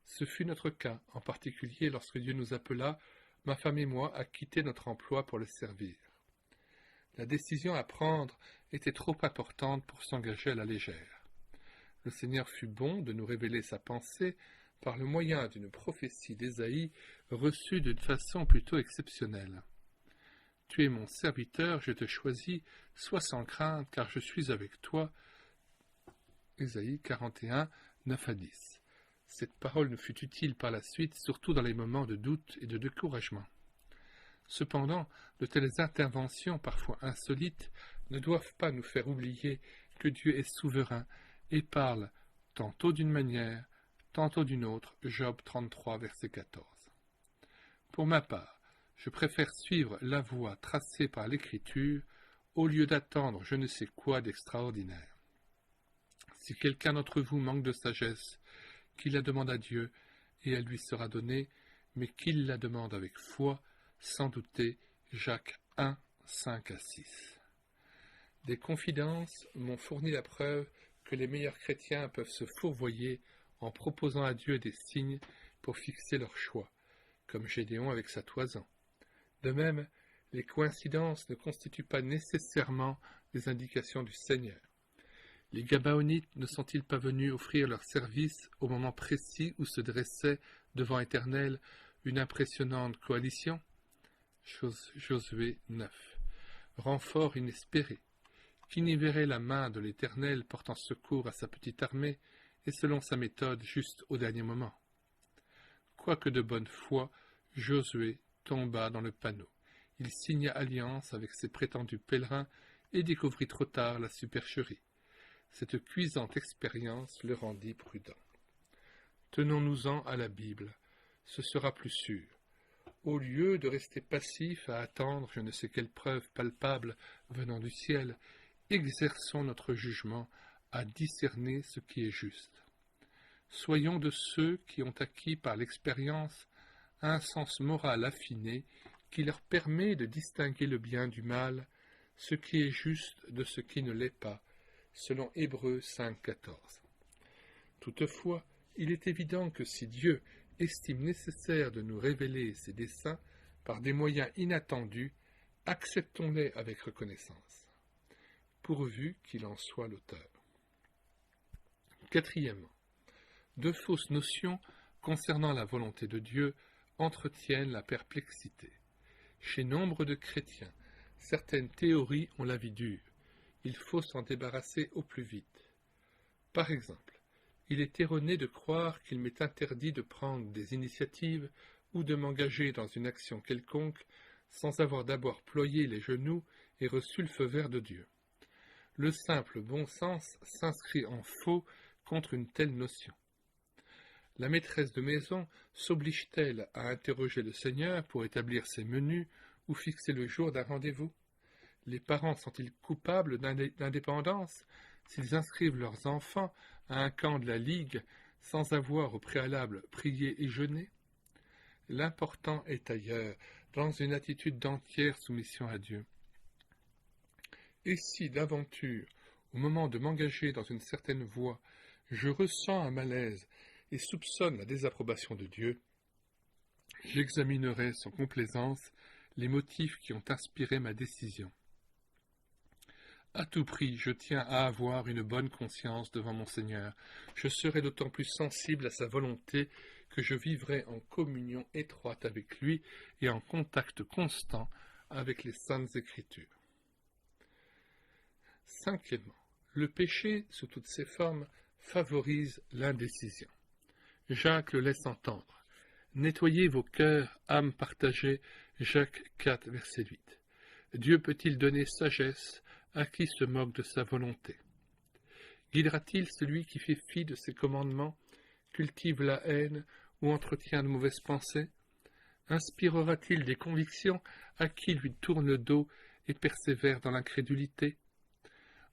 [SPEAKER 1] Ce fut notre cas, en particulier lorsque Dieu nous appela, ma femme et moi, à quitter notre emploi pour le servir. La décision à prendre était trop importante pour s'engager à la légère. Le Seigneur fut bon de nous révéler sa pensée par le moyen d'une prophétie d'Ésaïe reçue d'une façon plutôt exceptionnelle. « Tu es mon serviteur, je te choisis, sois sans crainte, car je suis avec toi. » Ésaïe 41, 9 à 10. Cette parole nous fut utile par la suite, surtout dans les moments de doute et de découragement. Cependant, de telles interventions, parfois insolites, ne doivent pas nous faire oublier que Dieu est souverain et parle tantôt d'une manière, tantôt d'une autre. Job 33, verset 14. Pour ma part, je préfère suivre la voie tracée par l'Écriture au lieu d'attendre je ne sais quoi d'extraordinaire. Si quelqu'un d'entre vous manque de sagesse, qu'il la demande à Dieu, et elle lui sera donnée, mais qu'il la demande avec foi, sans douter. Jacques 1, 5 à 6. Des confidences m'ont fourni la preuve que les meilleurs chrétiens peuvent se fourvoyer en proposant à Dieu des signes pour fixer leur choix, comme Gédéon avec sa toison. De même, les coïncidences ne constituent pas nécessairement des indications du Seigneur. Les Gabaonites ne sont-ils pas venus offrir leur service au moment précis où se dressait devant Éternel une impressionnante coalition? Josué 9. Renfort inespéré. Qui n'y verrait la main de l'Éternel portant secours à sa petite armée, et selon sa méthode juste au dernier moment? Quoique de bonne foi, Josué tomba dans le panneau. Il signa alliance avec ses prétendus pèlerins et découvrit trop tard la supercherie. Cette cuisante expérience le rendit prudent. Tenons-nous-en à la Bible, ce sera plus sûr. Au lieu de rester passif à attendre je ne sais quelle preuve palpable venant du ciel, exerçons notre jugement à discerner ce qui est juste. Soyons de ceux qui ont acquis par l'expérience un sens moral affiné qui leur permet de distinguer le bien du mal, ce qui est juste de ce qui ne l'est pas, selon Hébreux 5, 14. Toutefois, il est évident que si Dieu estime nécessaire de nous révéler ses desseins par des moyens inattendus, acceptons-les avec reconnaissance, pourvu qu'il en soit l'auteur. Quatrièmement, deux fausses notions concernant la volonté de Dieu entretiennent la perplexité. Chez nombre de chrétiens, certaines théories ont la vie dure. Il faut s'en débarrasser au plus vite. Par exemple, il est erroné de croire qu'il m'est interdit de prendre des initiatives ou de m'engager dans une action quelconque sans avoir d'abord ployé les genoux et reçu le feu vert de Dieu. Le simple bon sens s'inscrit en faux contre une telle notion. La maîtresse de maison s'oblige-t-elle à interroger le Seigneur pour établir ses menus ou fixer le jour d'un rendez-vous? Les parents sont-ils coupables d'indépendance s'ils inscrivent leurs enfants à un camp de la Ligue sans avoir au préalable prié et jeûné? L'important est ailleurs, dans une attitude d'entière soumission à Dieu. Et si, d'aventure, au moment de m'engager dans une certaine voie, je ressens un malaise et soupçonne la désapprobation de Dieu, j'examinerai sans complaisance les motifs qui ont inspiré ma décision. À tout prix, je tiens à avoir une bonne conscience devant mon Seigneur. Je serai d'autant plus sensible à sa volonté que je vivrai en communion étroite avec lui et en contact constant avec les Saintes Écritures. Cinquièmement, le péché, sous toutes ses formes, favorise l'indécision. Jacques le laisse entendre. Nettoyez vos cœurs, âmes partagées, Jacques 4, verset 8. Dieu peut-il donner sagesse à qui se moque de sa volonté? Guidera-t-il celui qui fait fi de ses commandements, cultive la haine ou entretient de mauvaises pensées? Inspirera-t-il des convictions à qui lui tourne le dos et persévère dans l'incrédulité?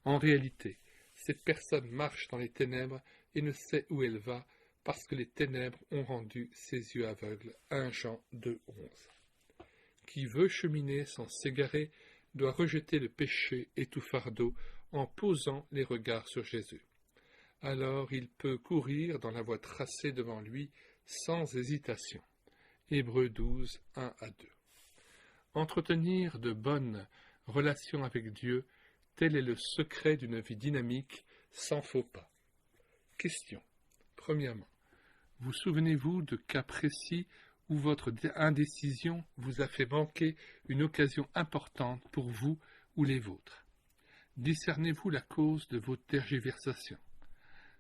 [SPEAKER 1] En réalité, cette personne marche dans les ténèbres et ne sait où elle va, parce que les ténèbres ont rendu ses yeux aveugles. 1 Jean 2, 11. Qui veut cheminer sans s'égarer doit rejeter le péché et tout fardeau en posant les regards sur Jésus. Alors il peut courir dans la voie tracée devant lui sans hésitation. Hébreux 12, 1 à 2. Entretenir de bonnes relations avec Dieu, tel est le secret d'une vie dynamique sans faux pas. Question. Premièrement, vous souvenez-vous de cas précis où votre indécision vous a fait manquer une occasion importante pour vous ou les vôtres? Discernez-vous la cause de vos tergiversations?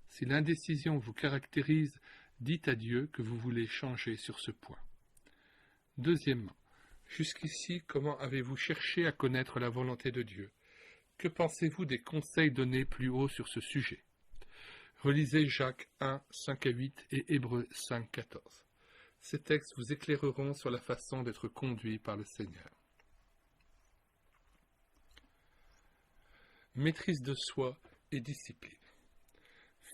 [SPEAKER 1] Si l'indécision vous caractérise, dites à Dieu que vous voulez changer sur ce point. Deuxièmement, jusqu'ici, comment avez-vous cherché à connaître la volonté de Dieu? Que pensez-vous des conseils donnés plus haut sur ce sujet? Relisez Jacques 1, 5 à 8 et Hébreux 5, 14. Ces textes vous éclaireront sur la façon d'être conduit par le Seigneur. Maîtrise de soi et discipline.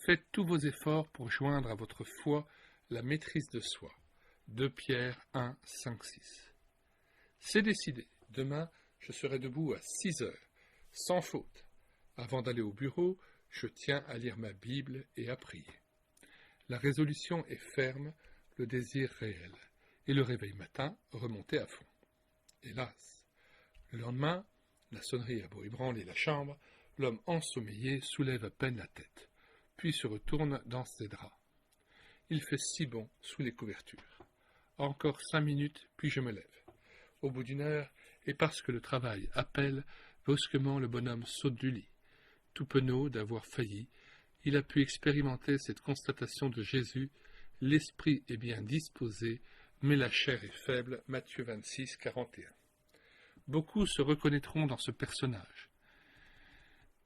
[SPEAKER 1] Faites tous vos efforts pour joindre à votre foi la maîtrise de soi. 2 Pierre 1, 5, 6. C'est décidé. Demain, je serai debout à 6 heures, sans faute. Avant d'aller au bureau, je tiens à lire ma Bible et à prier. La résolution est ferme, le désir réel, et le réveil matin remonté à fond. Hélas, le lendemain, la sonnerie a beau ébranler la chambre, l'homme ensommeillé soulève à peine la tête, puis se retourne dans ses draps. Il fait si bon sous les couvertures. Encore 5 minutes, puis je me lève. Au bout d'1 heure, et parce que le travail appelle, brusquement le bonhomme saute du lit. Tout penaud d'avoir failli, il a pu expérimenter cette constatation de Jésus: l'esprit est bien disposé, mais la chair est faible. Matthieu 26, 41. Beaucoup se reconnaîtront dans ce personnage.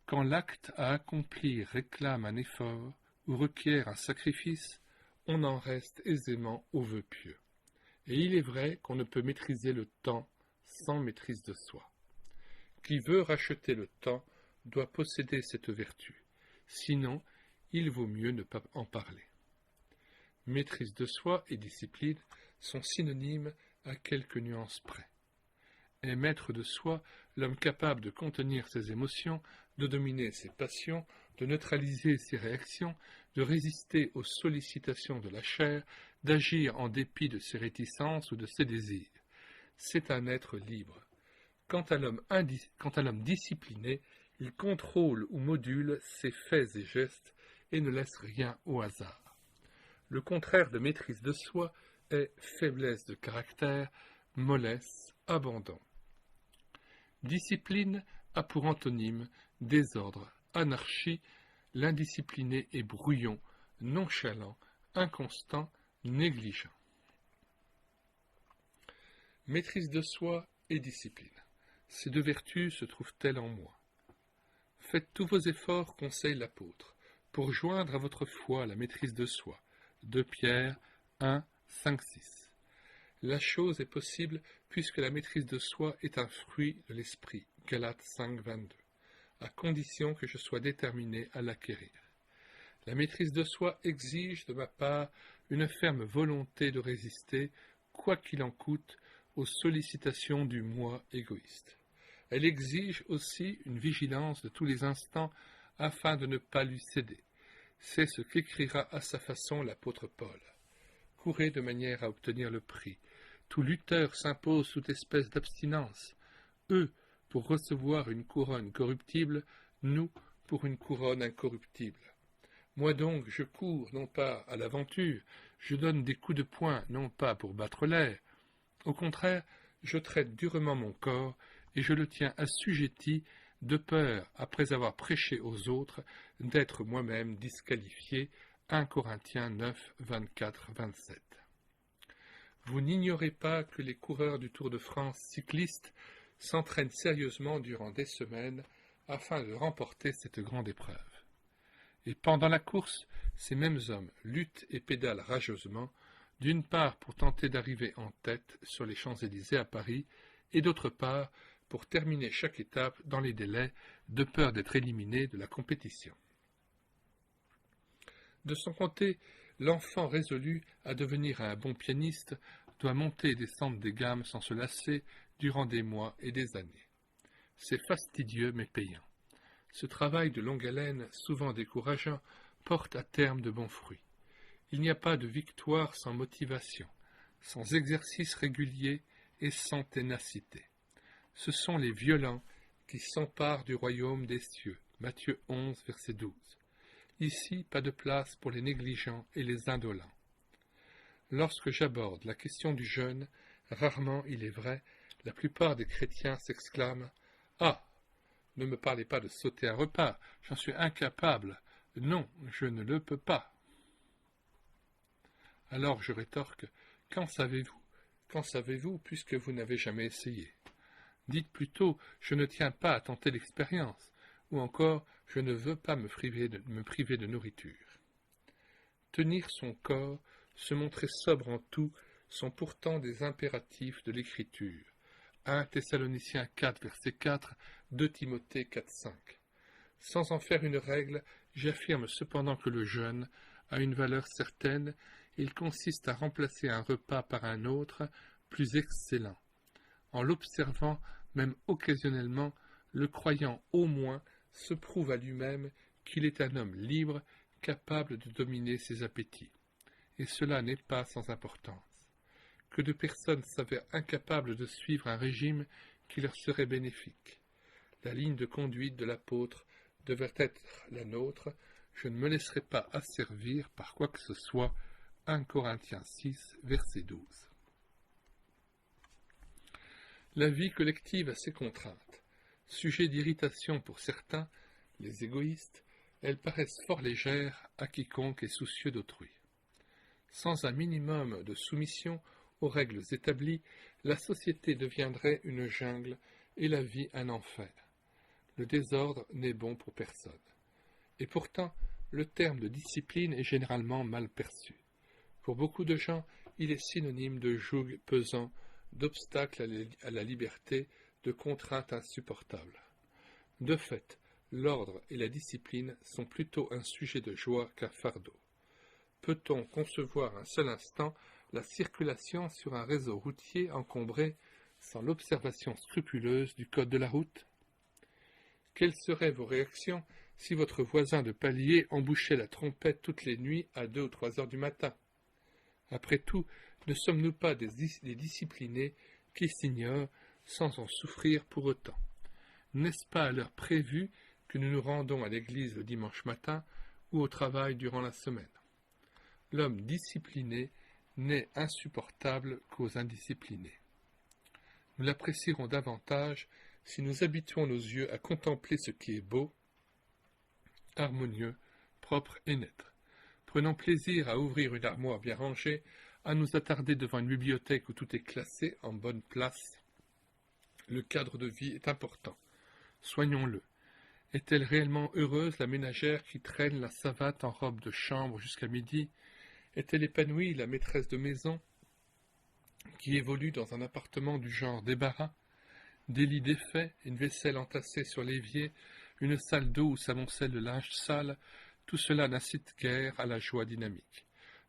[SPEAKER 1] Quand l'acte à accomplir réclame un effort ou requiert un sacrifice, on en reste aisément au vœu pieux. Et il est vrai qu'on ne peut maîtriser le temps sans maîtrise de soi. Qui veut racheter le temps doit posséder cette vertu. Sinon, il vaut mieux ne pas en parler. Maîtrise de soi et discipline sont synonymes à quelques nuances près. Est maître de soi l'homme capable de contenir ses émotions, de dominer ses passions, de neutraliser ses réactions, de résister aux sollicitations de la chair, d'agir en dépit de ses réticences ou de ses désirs. C'est un être libre. Quant à l'homme discipliné, il contrôle ou module ses faits et gestes et ne laisse rien au hasard. Le contraire de maîtrise de soi est faiblesse de caractère, mollesse, abandon. Discipline a pour antonyme désordre, anarchie. L'indiscipliné est brouillon, nonchalant, inconstant, négligent. Maîtrise de soi et discipline. Ces deux vertus se trouvent-elles en moi? Faites tous vos efforts, conseille l'apôtre, pour joindre à votre foi la maîtrise de soi. 2 Pierre 1, 5, 6. La chose est possible puisque la maîtrise de soi est un fruit de l'esprit. Galates 5, 22. À condition que je sois déterminé à l'acquérir. La maîtrise de soi exige de ma part une ferme volonté de résister, quoi qu'il en coûte, aux sollicitations du moi égoïste. Elle exige aussi une vigilance de tous les instants afin de ne pas lui céder. C'est ce qu'écrira à sa façon l'apôtre Paul. Courez de manière à obtenir le prix. Tout lutteur s'impose toute espèce d'abstinence. Eux, pour recevoir une couronne corruptible, nous pour une couronne incorruptible. Moi donc, je cours, non pas à l'aventure, je donne des coups de poing, non pas pour battre l'air. Au contraire, je traite durement mon corps, et je le tiens assujetti, de peur, après avoir prêché aux autres, d'être moi-même disqualifié. 1 Corinthiens 9, 24, 27. Vous n'ignorez pas que les coureurs du Tour de France cyclistes s'entraînent sérieusement durant des semaines afin de remporter cette grande épreuve. Et pendant la course, ces mêmes hommes luttent et pédalent rageusement, d'une part pour tenter d'arriver en tête sur les Champs-Élysées à Paris, et d'autre part pour terminer chaque étape dans les délais, de peur d'être éliminé de la compétition. De son côté, l'enfant résolu à devenir un bon pianiste doit monter et descendre des gammes sans se lasser durant des mois et des années. C'est fastidieux mais payant. Ce travail de longue haleine, souvent décourageant, porte à terme de bons fruits. Il n'y a pas de victoire sans motivation, sans exercice régulier et sans ténacité. Ce sont les violents qui s'emparent du royaume des cieux. Matthieu 11, verset 12. Ici, pas de place pour les négligents et les indolents. Lorsque j'aborde la question du jeûne, rarement, il est vrai, la plupart des chrétiens s'exclament « Ah, ne me parlez pas de sauter un repas, j'en suis incapable. Non, je ne le peux pas. » Alors je rétorque « Qu'en savez-vous? Qu'en savez-vous puisque vous n'avez jamais essayé? Dites plutôt « Je ne tiens pas à tenter l'expérience » ou encore « Je ne veux pas me priver de nourriture. » Tenir son corps, se montrer sobre en tout, sont pourtant des impératifs de l'Écriture. 1 Thessaloniciens 4, verset 4, 2 Timothée 4, 5. Sans en faire une règle, j'affirme cependant que le jeûne a une valeur certaine. Il consiste à remplacer un repas par un autre, plus excellent. En l'observant, même occasionnellement, le croyant au moins se prouve à lui-même qu'il est un homme libre, capable de dominer ses appétits. Et cela n'est pas sans importance. Que de personnes s'avèrent incapables de suivre un régime qui leur serait bénéfique. La ligne de conduite de l'apôtre devrait être la nôtre. Je ne me laisserai pas asservir par quoi que ce soit. 1 Corinthiens 6, verset 12. La vie collective a ses contraintes. Sujet d'irritation pour certains, les égoïstes, elles paraissent fort légères à quiconque est soucieux d'autrui. Sans un minimum de soumission aux règles établies, la société deviendrait une jungle et la vie un enfer. Le désordre n'est bon pour personne. Et pourtant, le terme de discipline est généralement mal perçu. Pour beaucoup de gens, il est synonyme de joug pesant, d'obstacle à la liberté, de contrainte insupportable. De fait, l'ordre et la discipline sont plutôt un sujet de joie qu'un fardeau. Peut-on concevoir un seul instant la circulation sur un réseau routier encombré sans l'observation scrupuleuse du code de la route? Quelles seraient vos réactions si votre voisin de palier embouchait la trompette toutes les nuits à 2 ou 3 heures du matin? Après tout, ne sommes-nous pas des disciplinés qui s'ignorent sans en souffrir pour autant? N'est-ce pas à l'heure prévue que nous nous rendons à l'église le dimanche matin ou au travail durant la semaine? L'homme discipliné n'est insupportable qu'aux indisciplinés. Nous l'apprécierons davantage si nous habituons nos yeux à contempler ce qui est beau, harmonieux, propre et net. Prenons plaisir à ouvrir une armoire bien rangée, à nous attarder devant une bibliothèque où tout est classé en bonne place. Le cadre de vie est important. Soignons-le. Est-elle réellement heureuse la ménagère qui traîne la savate en robe de chambre jusqu'à midi? Est-elle épanouie la maîtresse de maison qui évolue dans un appartement du genre débarras? Des lits défaits, une vaisselle entassée sur l'évier, une salle d'eau où s'amoncelle le linge sale, tout cela n'incite guère à la joie dynamique.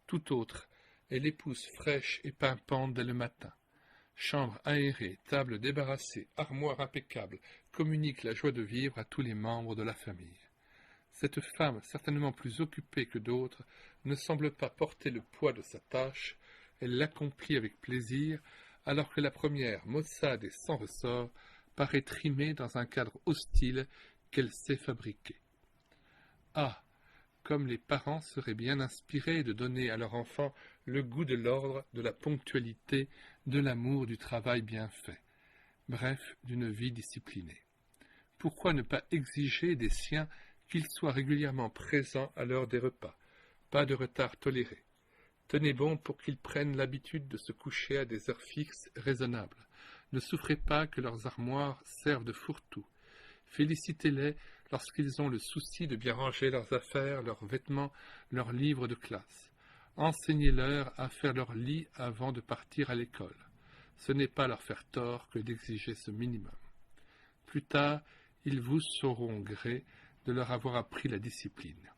[SPEAKER 1] Tout autre est l'épouse fraîche et pimpante dès le matin. Chambre aérée, table débarrassée, armoire impeccable, communique la joie de vivre à tous les membres de la famille. Cette femme, certainement plus occupée que d'autres, ne semble pas porter le poids de sa tâche, elle l'accomplit avec plaisir, alors que la première, maussade et sans ressort, paraît trimée dans un cadre hostile qu'elle sait fabriquer. Ah, comme les parents seraient bien inspirés de donner à leur enfant le goût de l'ordre, de la ponctualité, de l'amour du travail bien fait, bref, d'une vie disciplinée. Pourquoi ne pas exiger des siens qu'ils soient régulièrement présents à l'heure des repas, pas de retard toléré? Tenez bon pour qu'ils prennent l'habitude de se coucher à des heures fixes raisonnables. Ne souffrez pas que leurs armoires servent de fourre-tout. Félicitez-les lorsqu'ils ont le souci de bien ranger leurs affaires, leurs vêtements, leurs livres de classe. Enseignez-leur à faire leur lit avant de partir à l'école. Ce n'est pas leur faire tort que d'exiger ce minimum. Plus tard, ils vous sauront gré de leur avoir appris la discipline.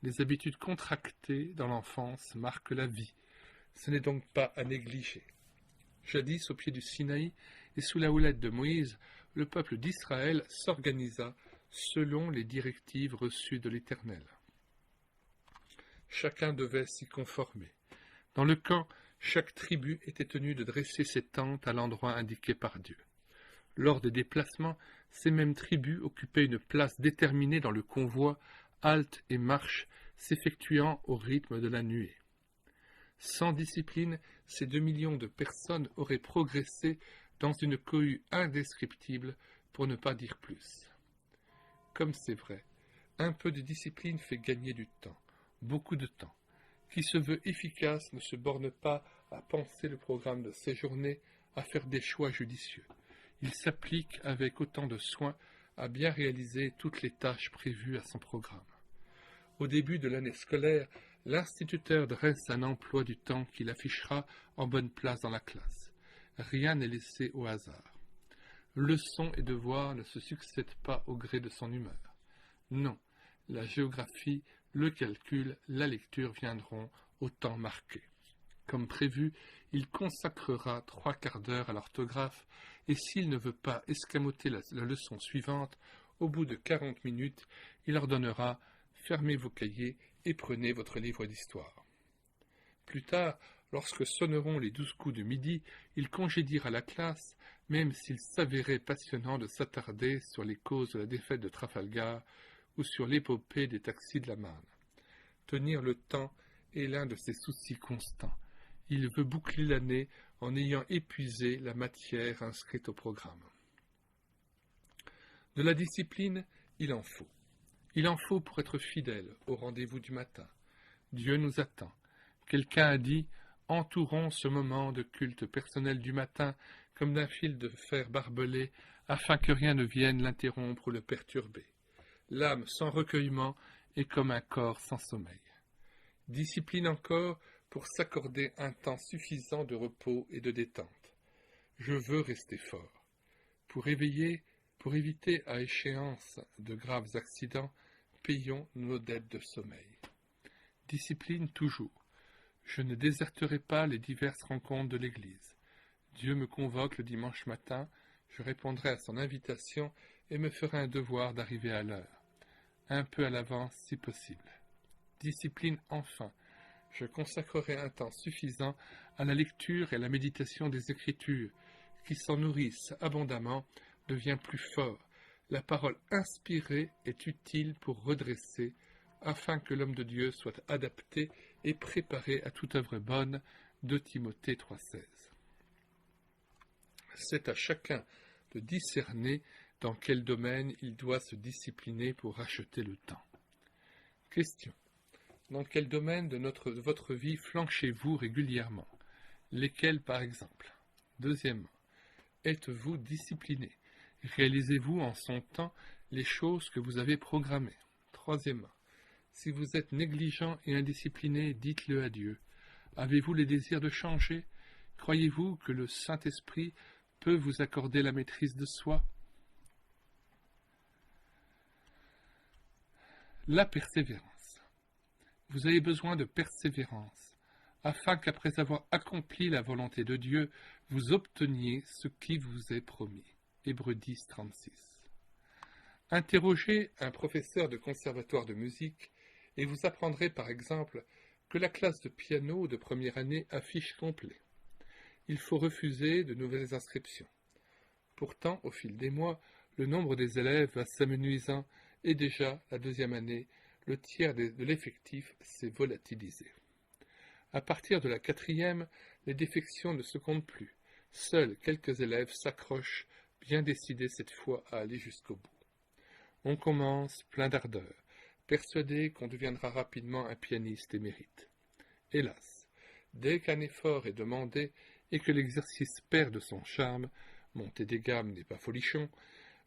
[SPEAKER 1] Les habitudes contractées dans l'enfance marquent la vie. Ce n'est donc pas à négliger. Jadis, au pied du Sinaï et sous la houlette de Moïse, le peuple d'Israël s'organisa selon les directives reçues de l'Éternel. Chacun devait s'y conformer. Dans le camp, chaque tribu était tenue de dresser ses tentes à l'endroit indiqué par Dieu. Lors des déplacements, ces mêmes tribus occupaient une place déterminée dans le convoi, halte et marche s'effectuant au rythme de la nuée. Sans discipline, ces 2 millions de personnes auraient progressé dans une cohue indescriptible, pour ne pas dire plus. Comme c'est vrai, un peu de discipline fait gagner du temps, beaucoup de temps. Qui se veut efficace ne se borne pas à penser le programme de ses journées, à faire des choix judicieux. Il s'applique avec autant de soin à bien réaliser toutes les tâches prévues à son programme. Au début de l'année scolaire, l'instituteur dresse un emploi du temps qu'il affichera en bonne place dans la classe. Rien n'est laissé au hasard. Leçons et devoirs ne se succèdent pas au gré de son humeur. Non, la géographie, le calcul, la lecture viendront au temps marqué. Comme prévu, il consacrera 3/4 d'heure à l'orthographe, et s'il ne veut pas escamoter la leçon suivante, au bout de 40 minutes, il ordonnera « Fermez vos cahiers et prenez votre livre d'histoire ». Plus tard, lorsque sonneront les 12 coups de midi, il congédiera la classe, même s'il s'avérait passionnant de s'attarder sur les causes de la défaite de Trafalgar ou sur l'épopée des taxis de la Marne. Tenir le temps est l'un de ses soucis constants. Il veut boucler l'année en ayant épuisé la matière inscrite au programme. De la discipline, il en faut. Il en faut pour être fidèle au rendez-vous du matin. Dieu nous attend. Quelqu'un a dit « Entourons ce moment de culte personnel du matin comme d'un fil de fer barbelé, afin que rien ne vienne l'interrompre ou le perturber. L'âme sans recueillement est comme un corps sans sommeil. » Discipline encore pour s'accorder un temps suffisant de repos et de détente. Je veux rester fort. Pour éviter à échéance de graves accidents, payons nos dettes de sommeil. Discipline toujours. Je ne déserterai pas les diverses rencontres de l'Église. Dieu me convoque le dimanche matin, je répondrai à son invitation et me ferai un devoir d'arriver à l'heure, un peu à l'avance si possible. Discipline enfin. Je consacrerai un temps suffisant à la lecture et à la méditation des Écritures, qui s'en nourrissent abondamment, devient plus fort. La parole inspirée est utile pour redresser, afin que l'homme de Dieu soit adapté et préparé à toute œuvre bonne. 2 Timothée 3,16. C'est à chacun de discerner dans quel domaine il doit se discipliner pour racheter le temps. Question. Dans quel domaine de votre vie flanchez-vous régulièrement? Lesquels par exemple? Deuxièmement, êtes-vous discipliné? Réalisez-vous en son temps les choses que vous avez programmées? Troisièmement, si vous êtes négligent et indiscipliné, dites-le à Dieu. Avez-vous les désirs de changer? Croyez-vous que le Saint-Esprit peut vous accorder la maîtrise de soi? La persévérance. Vous avez besoin de persévérance, afin qu'après avoir accompli la volonté de Dieu, vous obteniez ce qui vous est promis. Hébreux 10, 36. Interrogez un professeur de conservatoire de musique et vous apprendrez par exemple que la classe de piano de première année affiche complet. Il faut refuser de nouvelles inscriptions. Pourtant, au fil des mois, le nombre des élèves va s'amenuisant et déjà, la deuxième année, le tiers de l'effectif s'est volatilisé. À partir de la quatrième, les défections ne se comptent plus. Seuls quelques élèves s'accrochent, bien décidés cette fois à aller jusqu'au bout. On commence plein d'ardeur, persuadé qu'on deviendra rapidement un pianiste émérite. Hélas, dès qu'un effort est demandé et que l'exercice perd de son charme, monter des gammes n'est pas folichon,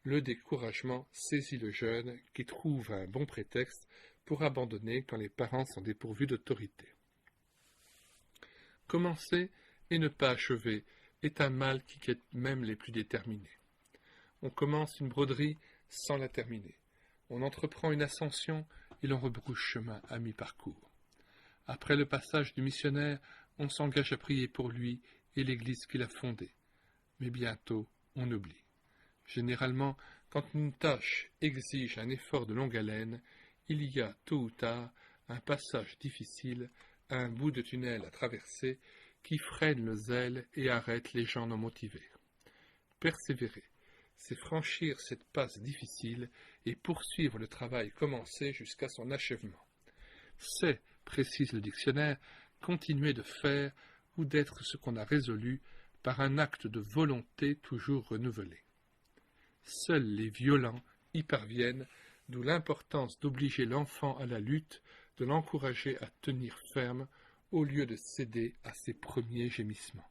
[SPEAKER 1] le découragement saisit le jeune qui trouve un bon prétexte pour abandonner quand les parents sont dépourvus d'autorité. Commencer et ne pas achever est un mal qui guette même les plus déterminés. On commence une broderie sans la terminer. On entreprend une ascension et l'on rebrousse chemin à mi-parcours. Après le passage du missionnaire, on s'engage à prier pour lui et l'église qu'il a fondée. Mais bientôt, on oublie. Généralement, quand une tâche exige un effort de longue haleine, il y a, tôt ou tard, un passage difficile, un bout de tunnel à traverser, qui freine le zèle et arrête les gens non motivés. Persévérer, c'est franchir cette passe difficile et poursuivre le travail commencé jusqu'à son achèvement. C'est, précise le dictionnaire, continuer de faire ou d'être ce qu'on a résolu par un acte de volonté toujours renouvelé. Seuls les violents y parviennent, d'où l'importance d'obliger l'enfant à la lutte, de l'encourager à tenir ferme, au lieu de céder à ses premiers gémissements.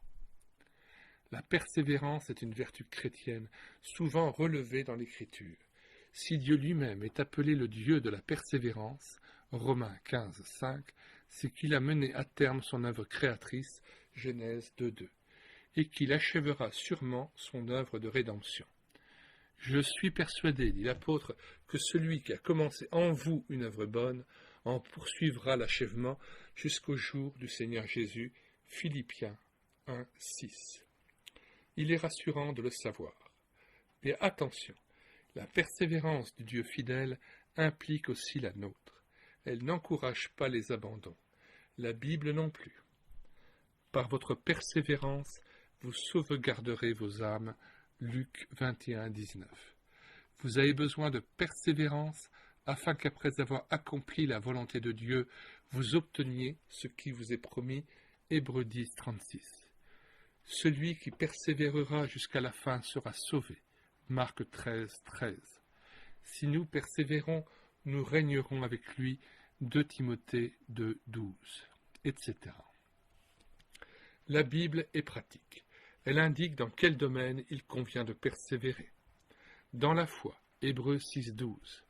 [SPEAKER 1] La persévérance est une vertu chrétienne, souvent relevée dans l'Écriture. Si Dieu lui-même est appelé le Dieu de la persévérance, Romains 15, 5, c'est qu'il a mené à terme son œuvre créatrice, Genèse 2.2, et qu'il achèvera sûrement son œuvre de rédemption. Je suis persuadé, dit l'apôtre, que celui qui a commencé en vous une œuvre bonne en poursuivra l'achèvement jusqu'au jour du Seigneur Jésus. Philippiens 1, 6. Il est rassurant de le savoir. Mais attention, la persévérance du Dieu fidèle implique aussi la nôtre. Elle n'encourage pas les abandons. La Bible non plus. Par votre persévérance, vous sauvegarderez vos âmes. Luc 21, 19. Vous avez besoin de persévérance afin qu'après avoir accompli la volonté de Dieu, vous obteniez ce qui vous est promis. Hébreux 10, 36. Celui qui persévérera jusqu'à la fin sera sauvé. Marc 13, 13. Si nous persévérons, nous régnerons avec lui. 2 Timothée 2, 12, etc. La Bible est pratique. Elle indique dans quel domaine il convient de persévérer. Dans la foi, Hébreux 6, 12.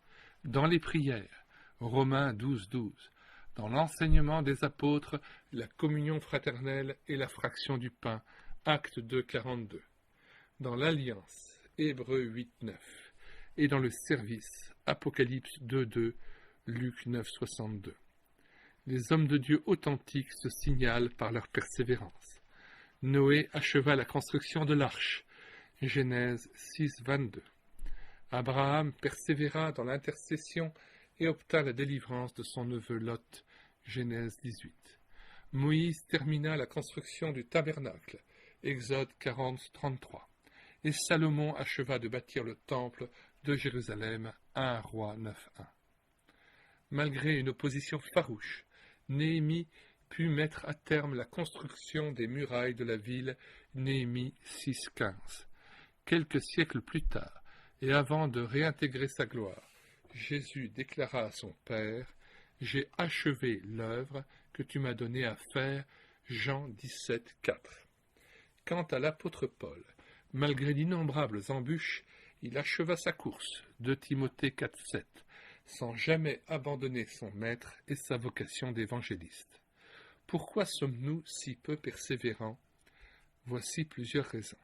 [SPEAKER 1] Dans les prières, Romains 12, 12. Dans l'enseignement des apôtres, la communion fraternelle et la fraction du pain, Actes 2, 42. Dans l'alliance, Hébreux 8, 9. Et dans le service, Apocalypse 2, 2, Luc 9, 62. Les hommes de Dieu authentiques se signalent par leur persévérance. Noé acheva la construction de l'arche, Genèse 6, 22. Abraham persévéra dans l'intercession et obtint la délivrance de son neveu Lot, Genèse 18. Moïse termina la construction du tabernacle, Exode 40, 33. Et Salomon acheva de bâtir le temple de Jérusalem, 1 Roi 9, 1. Malgré une opposition farouche, Néhémie put mettre à terme la construction des murailles de la ville, Néhémie 6, 15. Quelques siècles plus tard, et avant de réintégrer sa gloire, Jésus déclara à son Père, « J'ai achevé l'œuvre que tu m'as donnée à faire. » Jean 17, 4. Quant à l'apôtre Paul, malgré d'innombrables embûches, il acheva sa course, 2 Timothée 4, 7, sans jamais abandonner son maître et sa vocation d'évangéliste. Pourquoi sommes-nous si peu persévérants? Voici plusieurs raisons.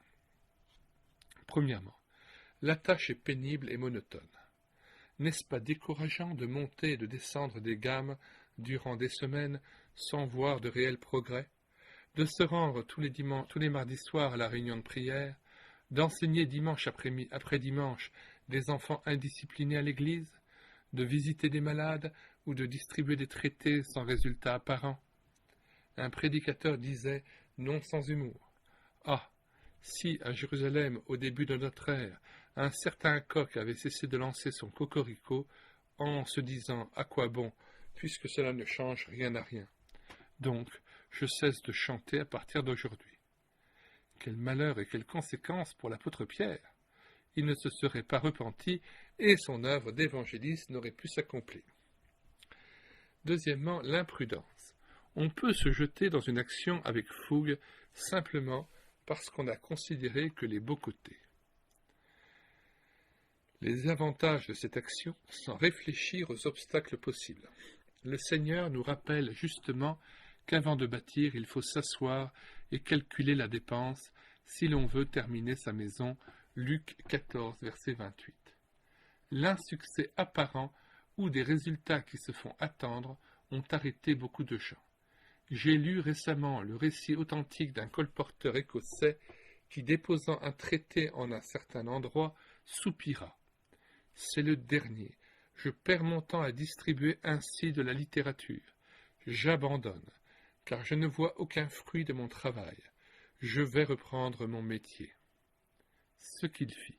[SPEAKER 1] Premièrement, la tâche est pénible et monotone. N'est-ce pas décourageant de monter et de descendre des gammes durant des semaines sans voir de réels progrès, de se rendre tous les mardis soirs à la réunion de prière, d'enseigner dimanche après dimanche des enfants indisciplinés à l'église, de visiter des malades ou de distribuer des traités sans résultat apparent? Un prédicateur disait, non sans humour, « Ah, Si, à Jérusalem, au début de notre ère, un certain coq avait cessé de lancer son cocorico en se disant « À quoi bon, puisque cela ne change rien à rien ?» Donc, je cesse de chanter à partir d'aujourd'hui. Quel malheur et quelles conséquences pour l'apôtre Pierre! Il ne se serait pas repenti et son œuvre d'évangéliste n'aurait pu s'accomplir. Deuxièmement, l'imprudence. On peut se jeter dans une action avec fougue simplement parce qu'on a considéré que les beaux côtés. Les avantages de cette action sans réfléchir aux obstacles possibles. Le Seigneur nous rappelle justement qu'avant de bâtir, il faut s'asseoir et calculer la dépense si l'on veut terminer sa maison. Luc 14, verset 28. L'insuccès apparent ou des résultats qui se font attendre ont arrêté beaucoup de gens. J'ai lu récemment le récit authentique d'un colporteur écossais qui, déposant un traité en un certain endroit, soupira. « C'est le dernier. Je perds mon temps à distribuer ainsi de la littérature. J'abandonne, car je ne vois aucun fruit de mon travail. Je vais reprendre mon métier. » Ce qu'il fit.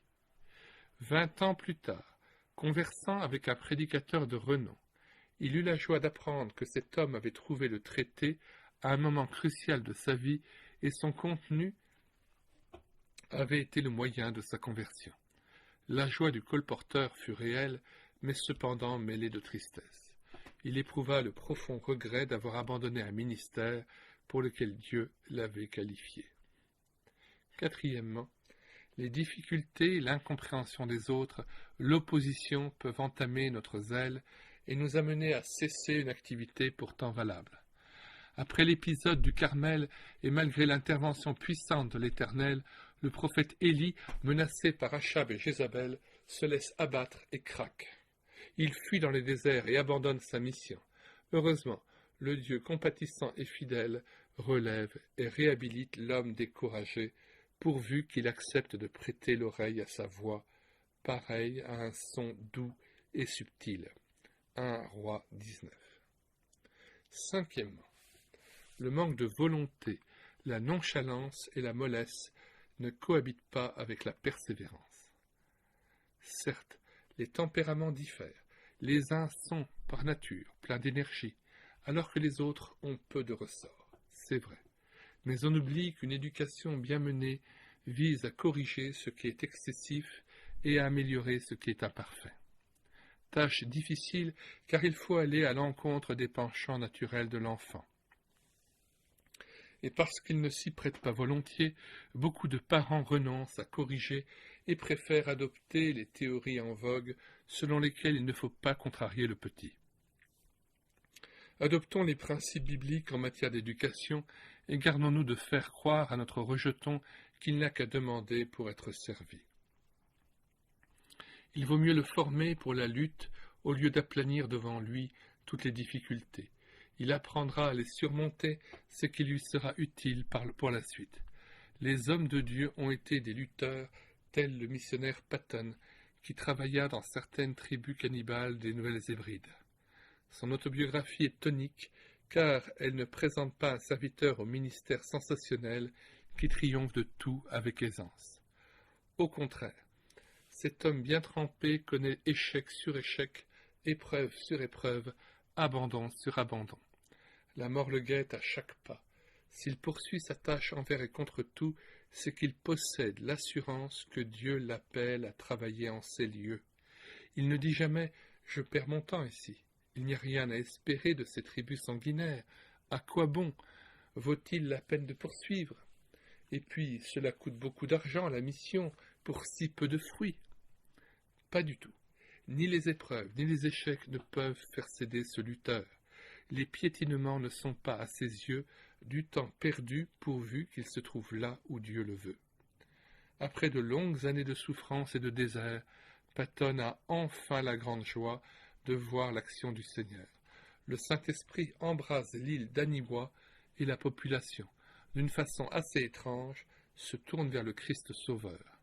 [SPEAKER 1] 20 ans plus tard, conversant avec un prédicateur de renom, il eut la joie d'apprendre que cet homme avait trouvé le traité à un moment crucial de sa vie et son contenu avait été le moyen de sa conversion. La joie du colporteur fut réelle, mais cependant mêlée de tristesse. Il éprouva le profond regret d'avoir abandonné un ministère pour lequel Dieu l'avait qualifié. Quatrièmement, les difficultés, l'incompréhension des autres, l'opposition peuvent entamer notre zèle et nous amener à cesser une activité pourtant valable. Après l'épisode du Carmel et malgré l'intervention puissante de l'Éternel, le prophète Élie, menacé par Achab et Jézabel, se laisse abattre et craque. Il fuit dans les déserts et abandonne sa mission. Heureusement, le Dieu compatissant et fidèle relève et réhabilite l'homme découragé, pourvu qu'il accepte de prêter l'oreille à sa voix, pareille à un son doux et subtil. 1 Roi 19. Cinquièmement, le manque de volonté, la nonchalance et la mollesse ne cohabitent pas avec la persévérance. Certes, les tempéraments diffèrent. Les uns sont, par nature, pleins d'énergie, alors que les autres ont peu de ressort. C'est vrai. Mais on oublie qu'une éducation bien menée vise à corriger ce qui est excessif et à améliorer ce qui est imparfait. Tâche difficile, car il faut aller à l'encontre des penchants naturels de l'enfant. Et parce qu'il ne s'y prête pas volontiers, beaucoup de parents renoncent à corriger et préfèrent adopter les théories en vogue selon lesquelles il ne faut pas contrarier le petit. Adoptons les principes bibliques en matière d'éducation et gardons-nous de faire croire à notre rejeton qu'il n'a qu'à demander pour être servi. Il vaut mieux le former pour la lutte au lieu d'aplanir devant lui toutes les difficultés. Il apprendra à les surmonter, ce qui lui sera utile pour la suite. Les hommes de Dieu ont été des lutteurs, tel le missionnaire Patton, qui travailla dans certaines tribus cannibales des Nouvelles-Hébrides. Son autobiographie est tonique, car elle ne présente pas un serviteur au ministère sensationnel qui triomphe de tout avec aisance. Au contraire, cet homme bien trempé connaît échec sur échec, épreuve sur épreuve, abandon sur abandon. La mort le guette à chaque pas. S'il poursuit sa tâche envers et contre tout, c'est qu'il possède l'assurance que Dieu l'appelle à travailler en ces lieux. Il ne dit jamais « je perds mon temps ici ». Il n'y a rien à espérer de ces tribus sanguinaires. À quoi bon? Vaut-il la peine de poursuivre? Et puis, cela coûte beaucoup d'argent, la mission, pour si peu de fruits. Pas du tout. Ni les épreuves, ni les échecs ne peuvent faire céder ce lutteur. Les piétinements ne sont pas, à ses yeux, du temps perdu pourvu qu'il se trouve là où Dieu le veut. Après de longues années de souffrance et de désert, Patton a enfin la grande joie de voir l'action du Seigneur. Le Saint-Esprit embrase l'île d'Aniwa et la population, d'une façon assez étrange, se tourne vers le Christ Sauveur.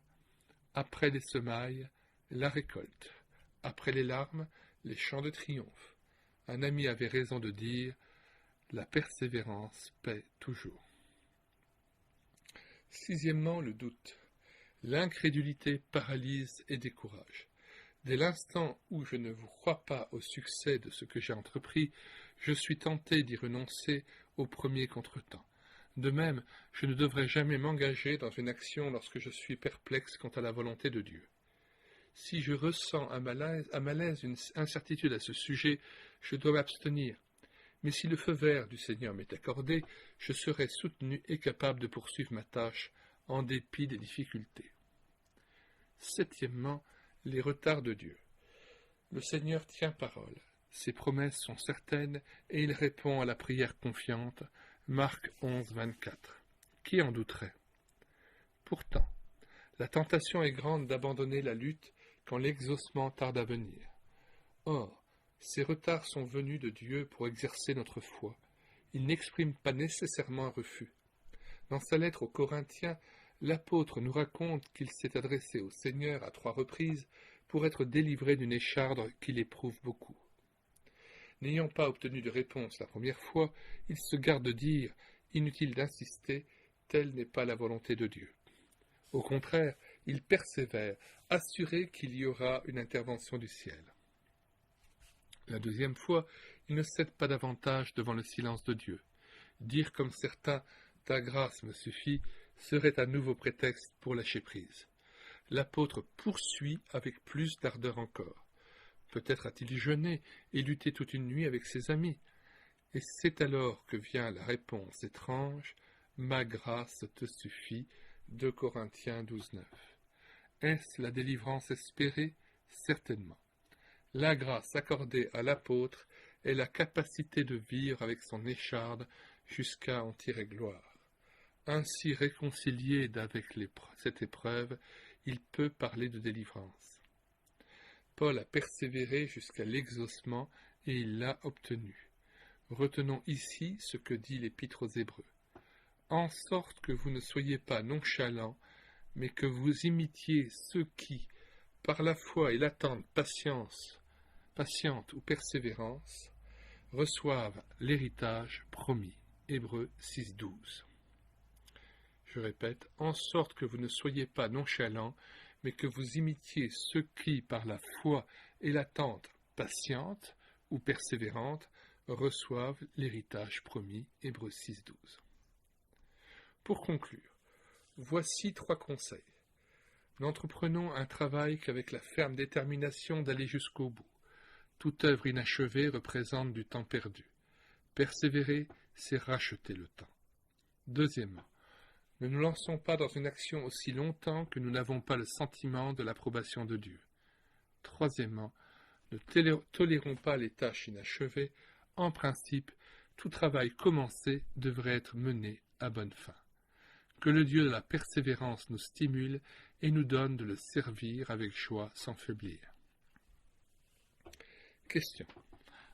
[SPEAKER 1] Après les semailles, la récolte. Après les larmes, les chants de triomphe. Un ami avait raison de dire « La persévérance paie toujours ». Sixièmement, le doute. L'incrédulité paralyse et décourage. Dès l'instant où je ne vous crois pas au succès de ce que j'ai entrepris, je suis tenté d'y renoncer au premier contretemps. De même, je ne devrais jamais m'engager dans une action lorsque je suis perplexe quant à la volonté de Dieu. Si je ressens un malaise, une incertitude à ce sujet, je dois m'abstenir. Mais si le feu vert du Seigneur m'est accordé, je serai soutenu et capable de poursuivre ma tâche en dépit des difficultés. Septièmement, les retards de Dieu. Le Seigneur tient parole. Ses promesses sont certaines et il répond à la prière confiante. Marc 11, 24. Qui en douterait? Pourtant, la tentation est grande d'abandonner la lutte quand l'exaucement tarde à venir. Or, ces retards sont venus de Dieu pour exercer notre foi. Ils n'expriment pas nécessairement un refus. Dans sa lettre aux Corinthiens, l'apôtre nous raconte qu'il s'est adressé au Seigneur à 3 reprises pour être délivré d'une écharde qu'il éprouve beaucoup. N'ayant pas obtenu de réponse la première fois, il se garde de dire, inutile d'insister, telle n'est pas la volonté de Dieu. Au contraire, il persévère, assuré qu'il y aura une intervention du ciel. La deuxième fois, il ne cède pas davantage devant le silence de Dieu. Dire comme certains « ta grâce me suffit » serait un nouveau prétexte pour lâcher prise. L'apôtre poursuit avec plus d'ardeur encore. Peut-être a-t-il jeûné et lutté toute une nuit avec ses amis. Et c'est alors que vient la réponse étrange « Ma grâce te suffit » 2 Corinthiens 12, 9. Est-ce la délivrance espérée? Certainement. La grâce accordée à l'apôtre est la capacité de vivre avec son écharde jusqu'à en tirer gloire. Ainsi réconcilié d'avec cette épreuve, il peut parler de délivrance. Paul a persévéré jusqu'à l'exaucement et il l'a obtenu. Retenons ici ce que dit l'Épître aux Hébreux. En sorte que vous ne soyez pas nonchalants, mais que vous imitiez ceux qui, par la foi et l'attente patiente ou persévérance, reçoivent l'héritage promis. Hébreux 6, 12. Je répète, en sorte que vous ne soyez pas nonchalants, mais que vous imitiez ceux qui, par la foi et l'attente patiente ou persévérante, reçoivent l'héritage promis. Hébreux 6, 12. Pour conclure, voici 3 conseils. N'entreprenons un travail qu'avec la ferme détermination d'aller jusqu'au bout. Toute œuvre inachevée représente du temps perdu. Persévérer, c'est racheter le temps. Deuxièmement, ne nous lançons pas dans une action aussi longtemps que nous n'avons pas le sentiment de l'approbation de Dieu. Troisièmement, ne tolérons pas les tâches inachevées. En principe, tout travail commencé devrait être mené à bonne fin. Que le Dieu de la persévérance nous stimule et nous donne de le servir avec joie sans faiblir. Question.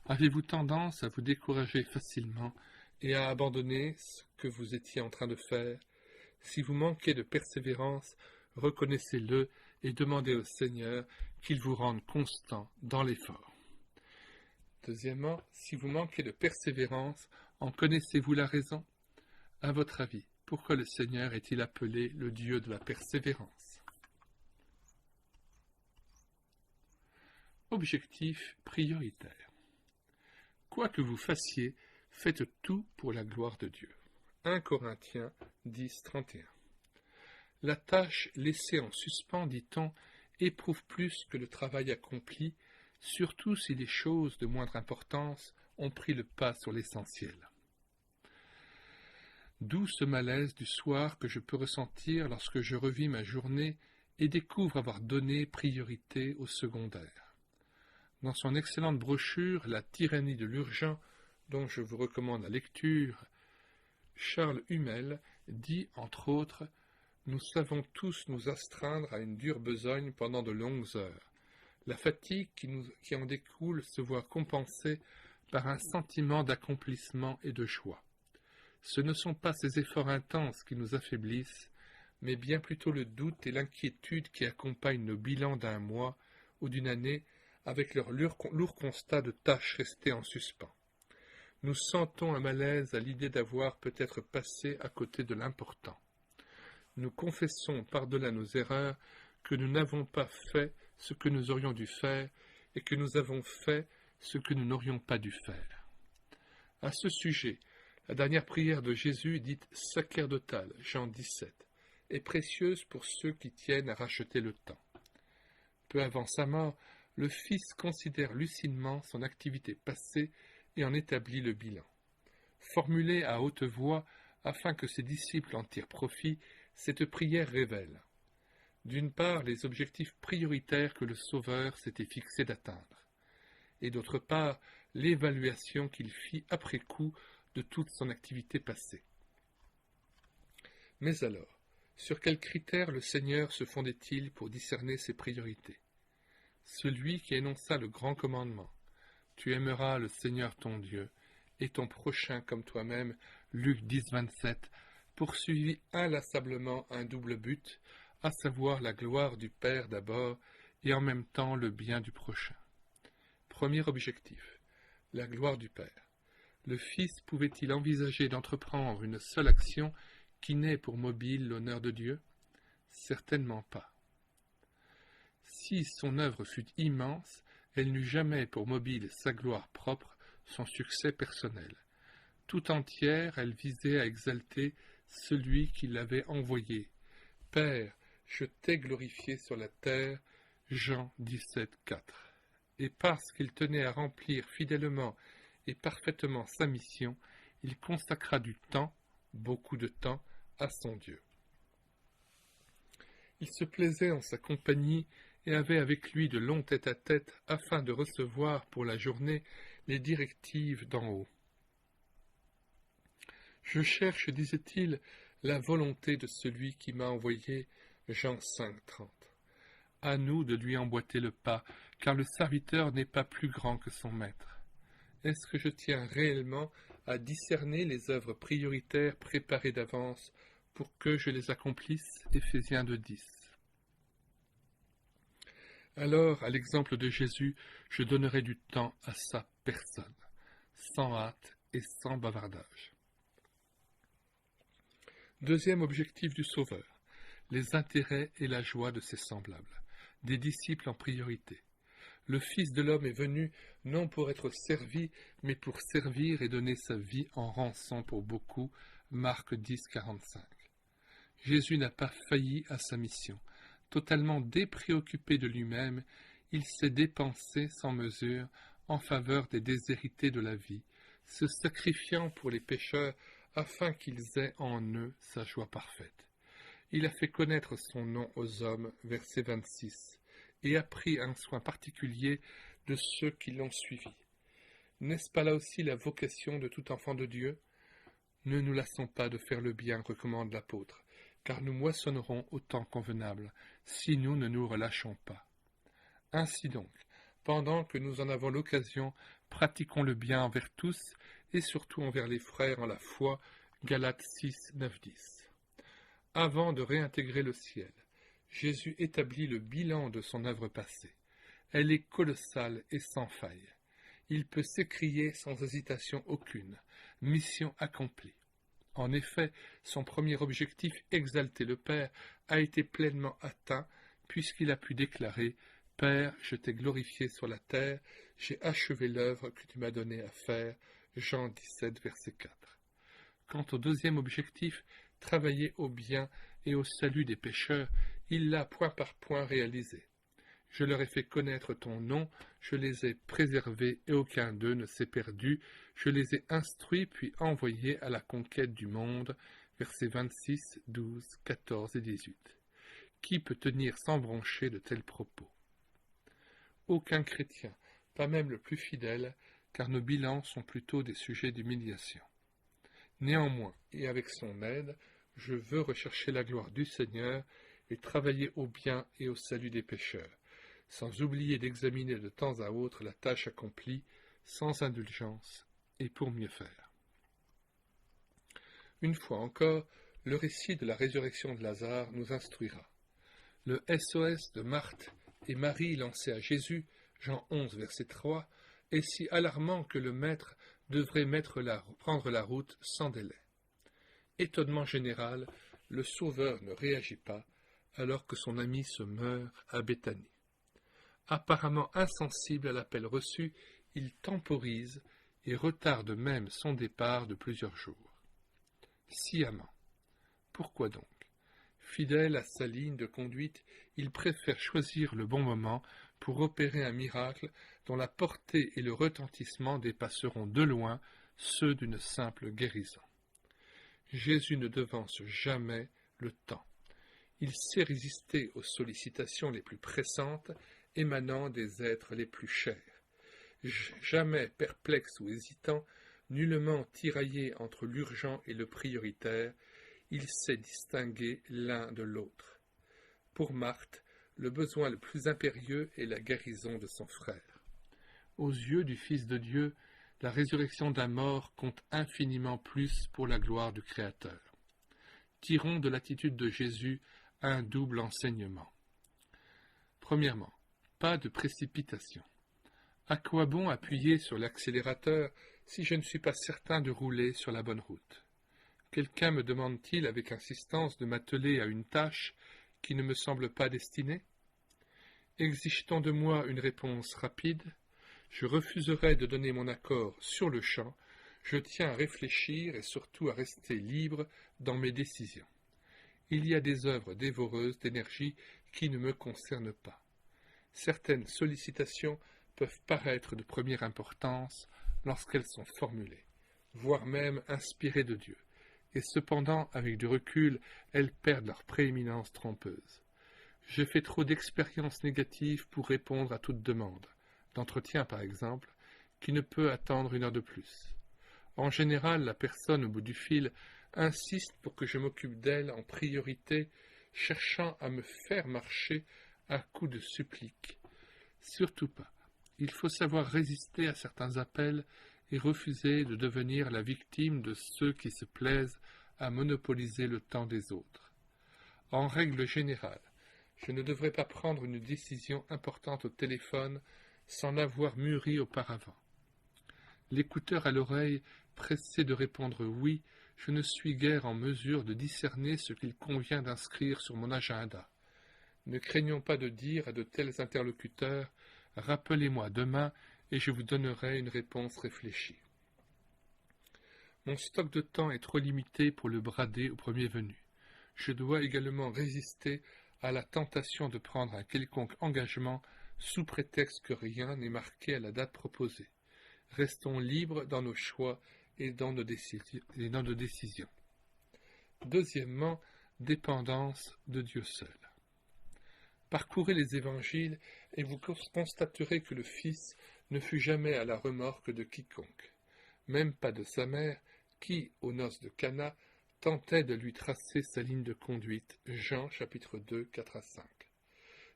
[SPEAKER 1] Avez-vous tendance à vous décourager facilement et à abandonner ce que vous étiez en train de faire? Si vous manquez de persévérance, reconnaissez-le et demandez au Seigneur qu'il vous rende constant dans l'effort. Deuxièmement, si vous manquez de persévérance, en connaissez-vous la raison? À votre avis, pourquoi le Seigneur est-il appelé le Dieu de la persévérance? Objectif prioritaire. Quoi que vous fassiez, faites tout pour la gloire de Dieu. 1 Corinthiens 10, 31. La tâche laissée en suspens, dit-on, éprouve plus que le travail accompli, surtout si les choses de moindre importance ont pris le pas sur l'essentiel. D'où ce malaise du soir que je peux ressentir lorsque je revis ma journée et découvre avoir donné priorité au secondaire. Dans son excellente brochure « La tyrannie de l'urgent », dont je vous recommande la lecture, Charles Hummel dit, entre autres, « Nous savons tous nous astreindre à une dure besogne pendant de longues heures. La fatigue qui en découle se voit compensée par un sentiment d'accomplissement et de joie. Ce ne sont pas ces efforts intenses qui nous affaiblissent, mais bien plutôt le doute et l'inquiétude qui accompagnent nos bilans d'un mois ou d'une année avec leur lourd constat de tâches restées en suspens. Nous sentons un malaise à l'idée d'avoir peut-être passé à côté de l'important. Nous confessons par-delà nos erreurs que nous n'avons pas fait ce que nous aurions dû faire et que nous avons fait ce que nous n'aurions pas dû faire. À ce sujet, la dernière prière de Jésus, dite sacerdotale, Jean 17, est précieuse pour ceux qui tiennent à racheter le temps. Peu avant sa mort, le Fils considère lucidement son activité passée et en établit le bilan. Formulée à haute voix afin que ses disciples en tirent profit, cette prière révèle, d'une part, les objectifs prioritaires que le Sauveur s'était fixé d'atteindre, et d'autre part, l'évaluation qu'il fit après coup de toute son activité passée. Mais alors, sur quels critères le Seigneur se fondait-il pour discerner ses priorités? Celui qui énonça le grand commandement, « Tu aimeras le Seigneur ton Dieu et ton prochain comme toi-même » Luc 10, 27, poursuivit inlassablement un double but, à savoir la gloire du Père d'abord et en même temps le bien du prochain. Premier objectif, la gloire du Père. Le Fils pouvait-il envisager d'entreprendre une seule action qui n'ait pour mobile l'honneur de Dieu? Certainement pas. Si son œuvre fut immense, elle n'eut jamais pour mobile sa gloire propre, son succès personnel. Tout entière, elle visait à exalter celui qui l'avait envoyé. Père, je t'ai glorifié sur la terre, Jean 17, 4. Et parce qu'il tenait à remplir fidèlement et parfaitement sa mission, il consacra du temps, beaucoup de temps, à son Dieu. Il se plaisait en sa compagnie et avait avec lui de longs tête-à-tête afin de recevoir pour la journée les directives d'en haut. Je cherche, disait-il, la volonté de celui qui m'a envoyé, Jean 5, 30. À nous de lui emboîter le pas, car le serviteur n'est pas plus grand que son maître. Est-ce que je tiens réellement à discerner les œuvres prioritaires préparées d'avance pour que je les accomplisse? Éphésiens 2, 10. Alors, à l'exemple de Jésus, je donnerai du temps à sa personne, sans hâte et sans bavardage. Deuxième objectif du Sauveur, les intérêts et la joie de ses semblables, des disciples en priorité. Le Fils de l'homme est venu non pour être servi, mais pour servir et donner sa vie en rançon pour beaucoup. Marc 10, 45. Jésus n'a pas failli à sa mission. Totalement dépréoccupé de lui-même, il s'est dépensé sans mesure en faveur des déshérités de la vie, se sacrifiant pour les pécheurs afin qu'ils aient en eux sa joie parfaite. Il a fait connaître son nom aux hommes, verset 26, et a pris un soin particulier de ceux qui l'ont suivi. N'est-ce pas là aussi la vocation de tout enfant de Dieu? Ne nous lassons pas de faire le bien, recommande l'apôtre, car nous moissonnerons au temps convenable, si nous ne nous relâchons pas. Ainsi donc, pendant que nous en avons l'occasion, pratiquons le bien envers tous, et surtout envers les frères en la foi, Galates 6, 9, 10. Avant de réintégrer le ciel, Jésus établit le bilan de son œuvre passée. Elle est colossale et sans faille. Il peut s'écrier sans hésitation aucune, mission accomplie. En effet, son premier objectif, exalter le Père, a été pleinement atteint, puisqu'il a pu déclarer « Père, je t'ai glorifié sur la terre, j'ai achevé l'œuvre que tu m'as donnée à faire » Jean 17, verset 4. Quant au deuxième objectif, travailler au bien et au salut des pécheurs, il l'a point par point réalisé. Je leur ai fait connaître ton nom, je les ai préservés et aucun d'eux ne s'est perdu. Je les ai instruits puis envoyés à la conquête du monde. Versets 26, 12, 14 et 18. Qui peut tenir sans broncher de tels propos? Aucun chrétien, pas même le plus fidèle, car nos bilans sont plutôt des sujets d'humiliation. Néanmoins, et avec son aide, je veux rechercher la gloire du Seigneur et travailler au bien et au salut des pécheurs, sans oublier d'examiner de temps à autre la tâche accomplie, sans indulgence et pour mieux faire. Une fois encore, le récit de la résurrection de Lazare nous instruira. Le SOS de Marthe et Marie lancé à Jésus, Jean 11, verset 3, est si alarmant que le Maître devrait prendre la route sans délai. Étonnement général, le Sauveur ne réagit pas alors que son ami se meurt à Béthanie. Apparemment insensible à l'appel reçu, il temporise et retarde même son départ de plusieurs jours. Sciemment. Pourquoi donc? Fidèle à sa ligne de conduite, il préfère choisir le bon moment pour opérer un miracle dont la portée et le retentissement dépasseront de loin ceux d'une simple guérison. Jésus ne devance jamais le temps. Il sait résister aux sollicitations les plus pressantes émanant des êtres les plus chers. Jamais perplexe ou hésitant, nullement tiraillé entre l'urgent et le prioritaire, il sait distinguer l'un de l'autre. Pour Marthe, le besoin le plus impérieux est la guérison de son frère. Aux yeux du Fils de Dieu, la résurrection d'un mort compte infiniment plus pour la gloire du Créateur. Tirons de l'attitude de Jésus un double enseignement. Premièrement, pas de précipitation. À quoi bon appuyer sur l'accélérateur si je ne suis pas certain de rouler sur la bonne route? Quelqu'un me demande-t-il avec insistance de m'atteler à une tâche qui ne me semble pas destinée? Exige-t-on de moi une réponse rapide? Je refuserai de donner mon accord sur le champ. Je tiens à réfléchir et surtout à rester libre dans mes décisions. Il y a des œuvres dévoreuses d'énergie qui ne me concernent pas. Certaines sollicitations peuvent paraître de première importance lorsqu'elles sont formulées, voire même inspirées de Dieu. Et cependant, avec du recul, elles perdent leur prééminence trompeuse. J'ai fait trop d'expériences négatives pour répondre à toute demande, d'entretien par exemple, qui ne peut attendre une heure de plus. En général, la personne au bout du fil insiste pour que je m'occupe d'elle en priorité, cherchant à me faire marcher à coups de suppliques. Surtout pas. Il faut savoir résister à certains appels et refuser de devenir la victime de ceux qui se plaisent à monopoliser le temps des autres. En règle générale, je ne devrais pas prendre une décision importante au téléphone sans l'avoir mûrie auparavant. L'écouteur à l'oreille, pressé de répondre oui, je ne suis guère en mesure de discerner ce qu'il convient d'inscrire sur mon agenda. Ne craignons pas de dire à de tels interlocuteurs « Rappelez-moi demain » et je vous donnerai une réponse réfléchie. Mon stock de temps est trop limité pour le brader au premier venu. Je dois également résister à la tentation de prendre un quelconque engagement sous prétexte que rien n'est marqué à la date proposée. Restons libres dans nos choix et dans nos décisions. Deuxièmement, dépendance de Dieu seul. Parcourez les évangiles et vous constaterez que le Fils ne fut jamais à la remorque de quiconque, même pas de sa mère, qui, aux noces de Cana, tentait de lui tracer sa ligne de conduite. Jean, chapitre 2, 4-5.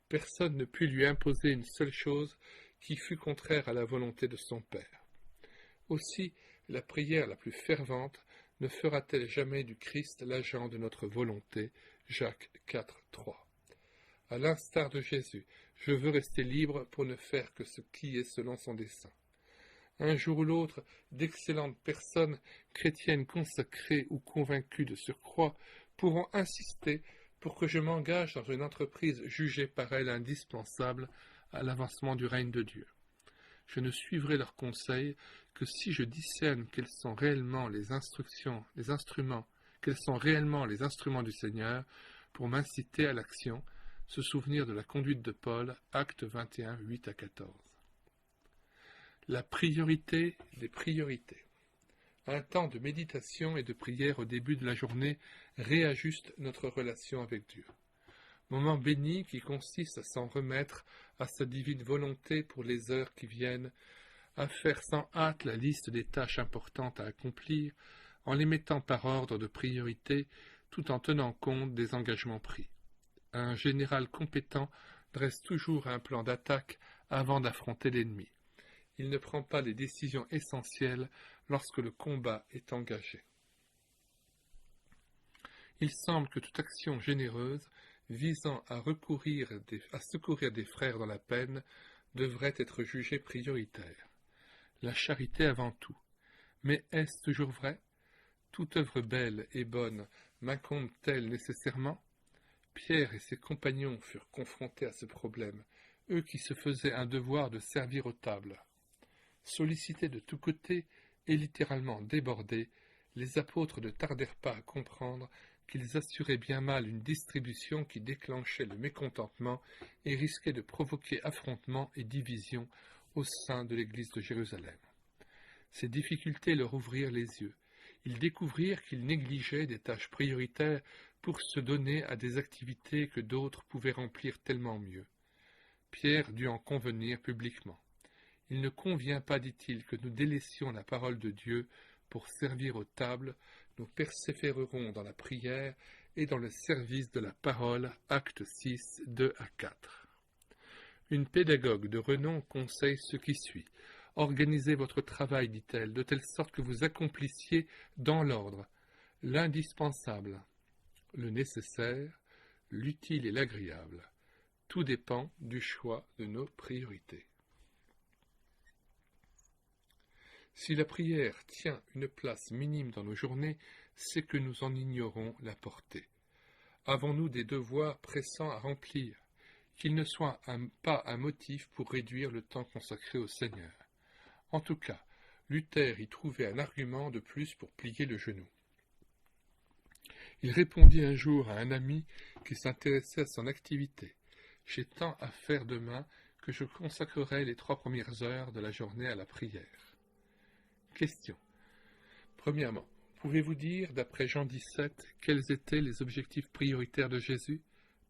[SPEAKER 1] Personne ne put lui imposer une seule chose qui fût contraire à la volonté de son Père. Aussi, la prière la plus fervente ne fera-t-elle jamais du Christ l'agent de notre volonté. Jacques 4, 3. À l'instar de Jésus, je veux rester libre pour ne faire que ce qui est selon son dessein. Un jour ou l'autre, d'excellentes personnes, chrétiennes consacrées ou convaincues de surcroît, pourront insister pour que je m'engage dans une entreprise jugée par elles indispensable à l'avancement du règne de Dieu. Je ne suivrai leurs conseils que si je discerne quels sont réellement les instruments du Seigneur pour m'inciter à l'action, se souvenir de la conduite de Paul, Actes 21, 8-14. La priorité des priorités. Un temps de méditation et de prière au début de la journée réajuste notre relation avec Dieu. Moment béni qui consiste à s'en remettre à sa divine volonté pour les heures qui viennent, à faire sans hâte la liste des tâches importantes à accomplir, en les mettant par ordre de priorité, tout en tenant compte des engagements pris. Un général compétent dresse toujours un plan d'attaque avant d'affronter l'ennemi. Il ne prend pas les décisions essentielles lorsque le combat est engagé. Il semble que toute action généreuse visant à secourir des frères dans la peine devrait être jugée prioritaire. La charité avant tout. Mais est-ce toujours vrai? Toute œuvre belle et bonne m'incombe-t-elle nécessairement? Pierre et ses compagnons furent confrontés à ce problème, eux qui se faisaient un devoir de servir aux tables. Sollicités de tous côtés et littéralement débordés, les apôtres ne tardèrent pas à comprendre qu'ils assuraient bien mal une distribution qui déclenchait le mécontentement et risquait de provoquer affrontements et divisions au sein de l'Église de Jérusalem. Ces difficultés leur ouvrirent les yeux. Ils découvrirent qu'ils négligeaient des tâches prioritaires pour se donner à des activités que d'autres pouvaient remplir tellement mieux. Pierre dut en convenir publiquement. Il ne convient pas, dit-il, que nous délaissions la parole de Dieu pour servir aux tables, nous persévérerons dans la prière et dans le service de la parole. Acte 6, 2 à 4. Une pédagogue de renom conseille ce qui suit. Organisez votre travail, dit-elle, de telle sorte que vous accomplissiez dans l'ordre l'indispensable, le nécessaire, l'utile et l'agréable. Tout dépend du choix de nos priorités. Si la prière tient une place minime dans nos journées, c'est que nous en ignorons la portée. Avons-nous des devoirs pressants à remplir, qu'ils ne soient pas un motif pour réduire le temps consacré au Seigneur? En tout cas, Luther y trouvait un argument de plus pour plier le genou. Il répondit un jour à un ami qui s'intéressait à son activité. « J'ai tant à faire demain que je consacrerai les 3 premières heures de la journée à la prière. » Question. Premièrement, pouvez-vous dire, d'après Jean 17, quels étaient les objectifs prioritaires de Jésus?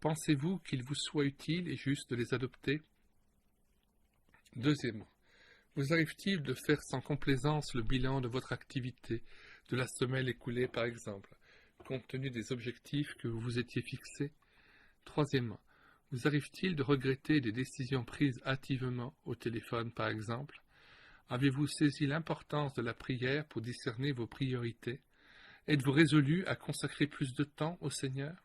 [SPEAKER 1] Pensez-vous qu'il vous soit utile et juste de les adopter? Deuxièmement, vous arrive-t-il de faire sans complaisance le bilan de votre activité, de la semaine écoulée par exemple, compte tenu des objectifs que vous vous étiez fixés? Troisièmement, vous arrive-t-il de regretter des décisions prises hâtivement, au téléphone par exemple? Avez-vous saisi l'importance de la prière pour discerner vos priorités? Êtes-vous résolu à consacrer plus de temps au Seigneur?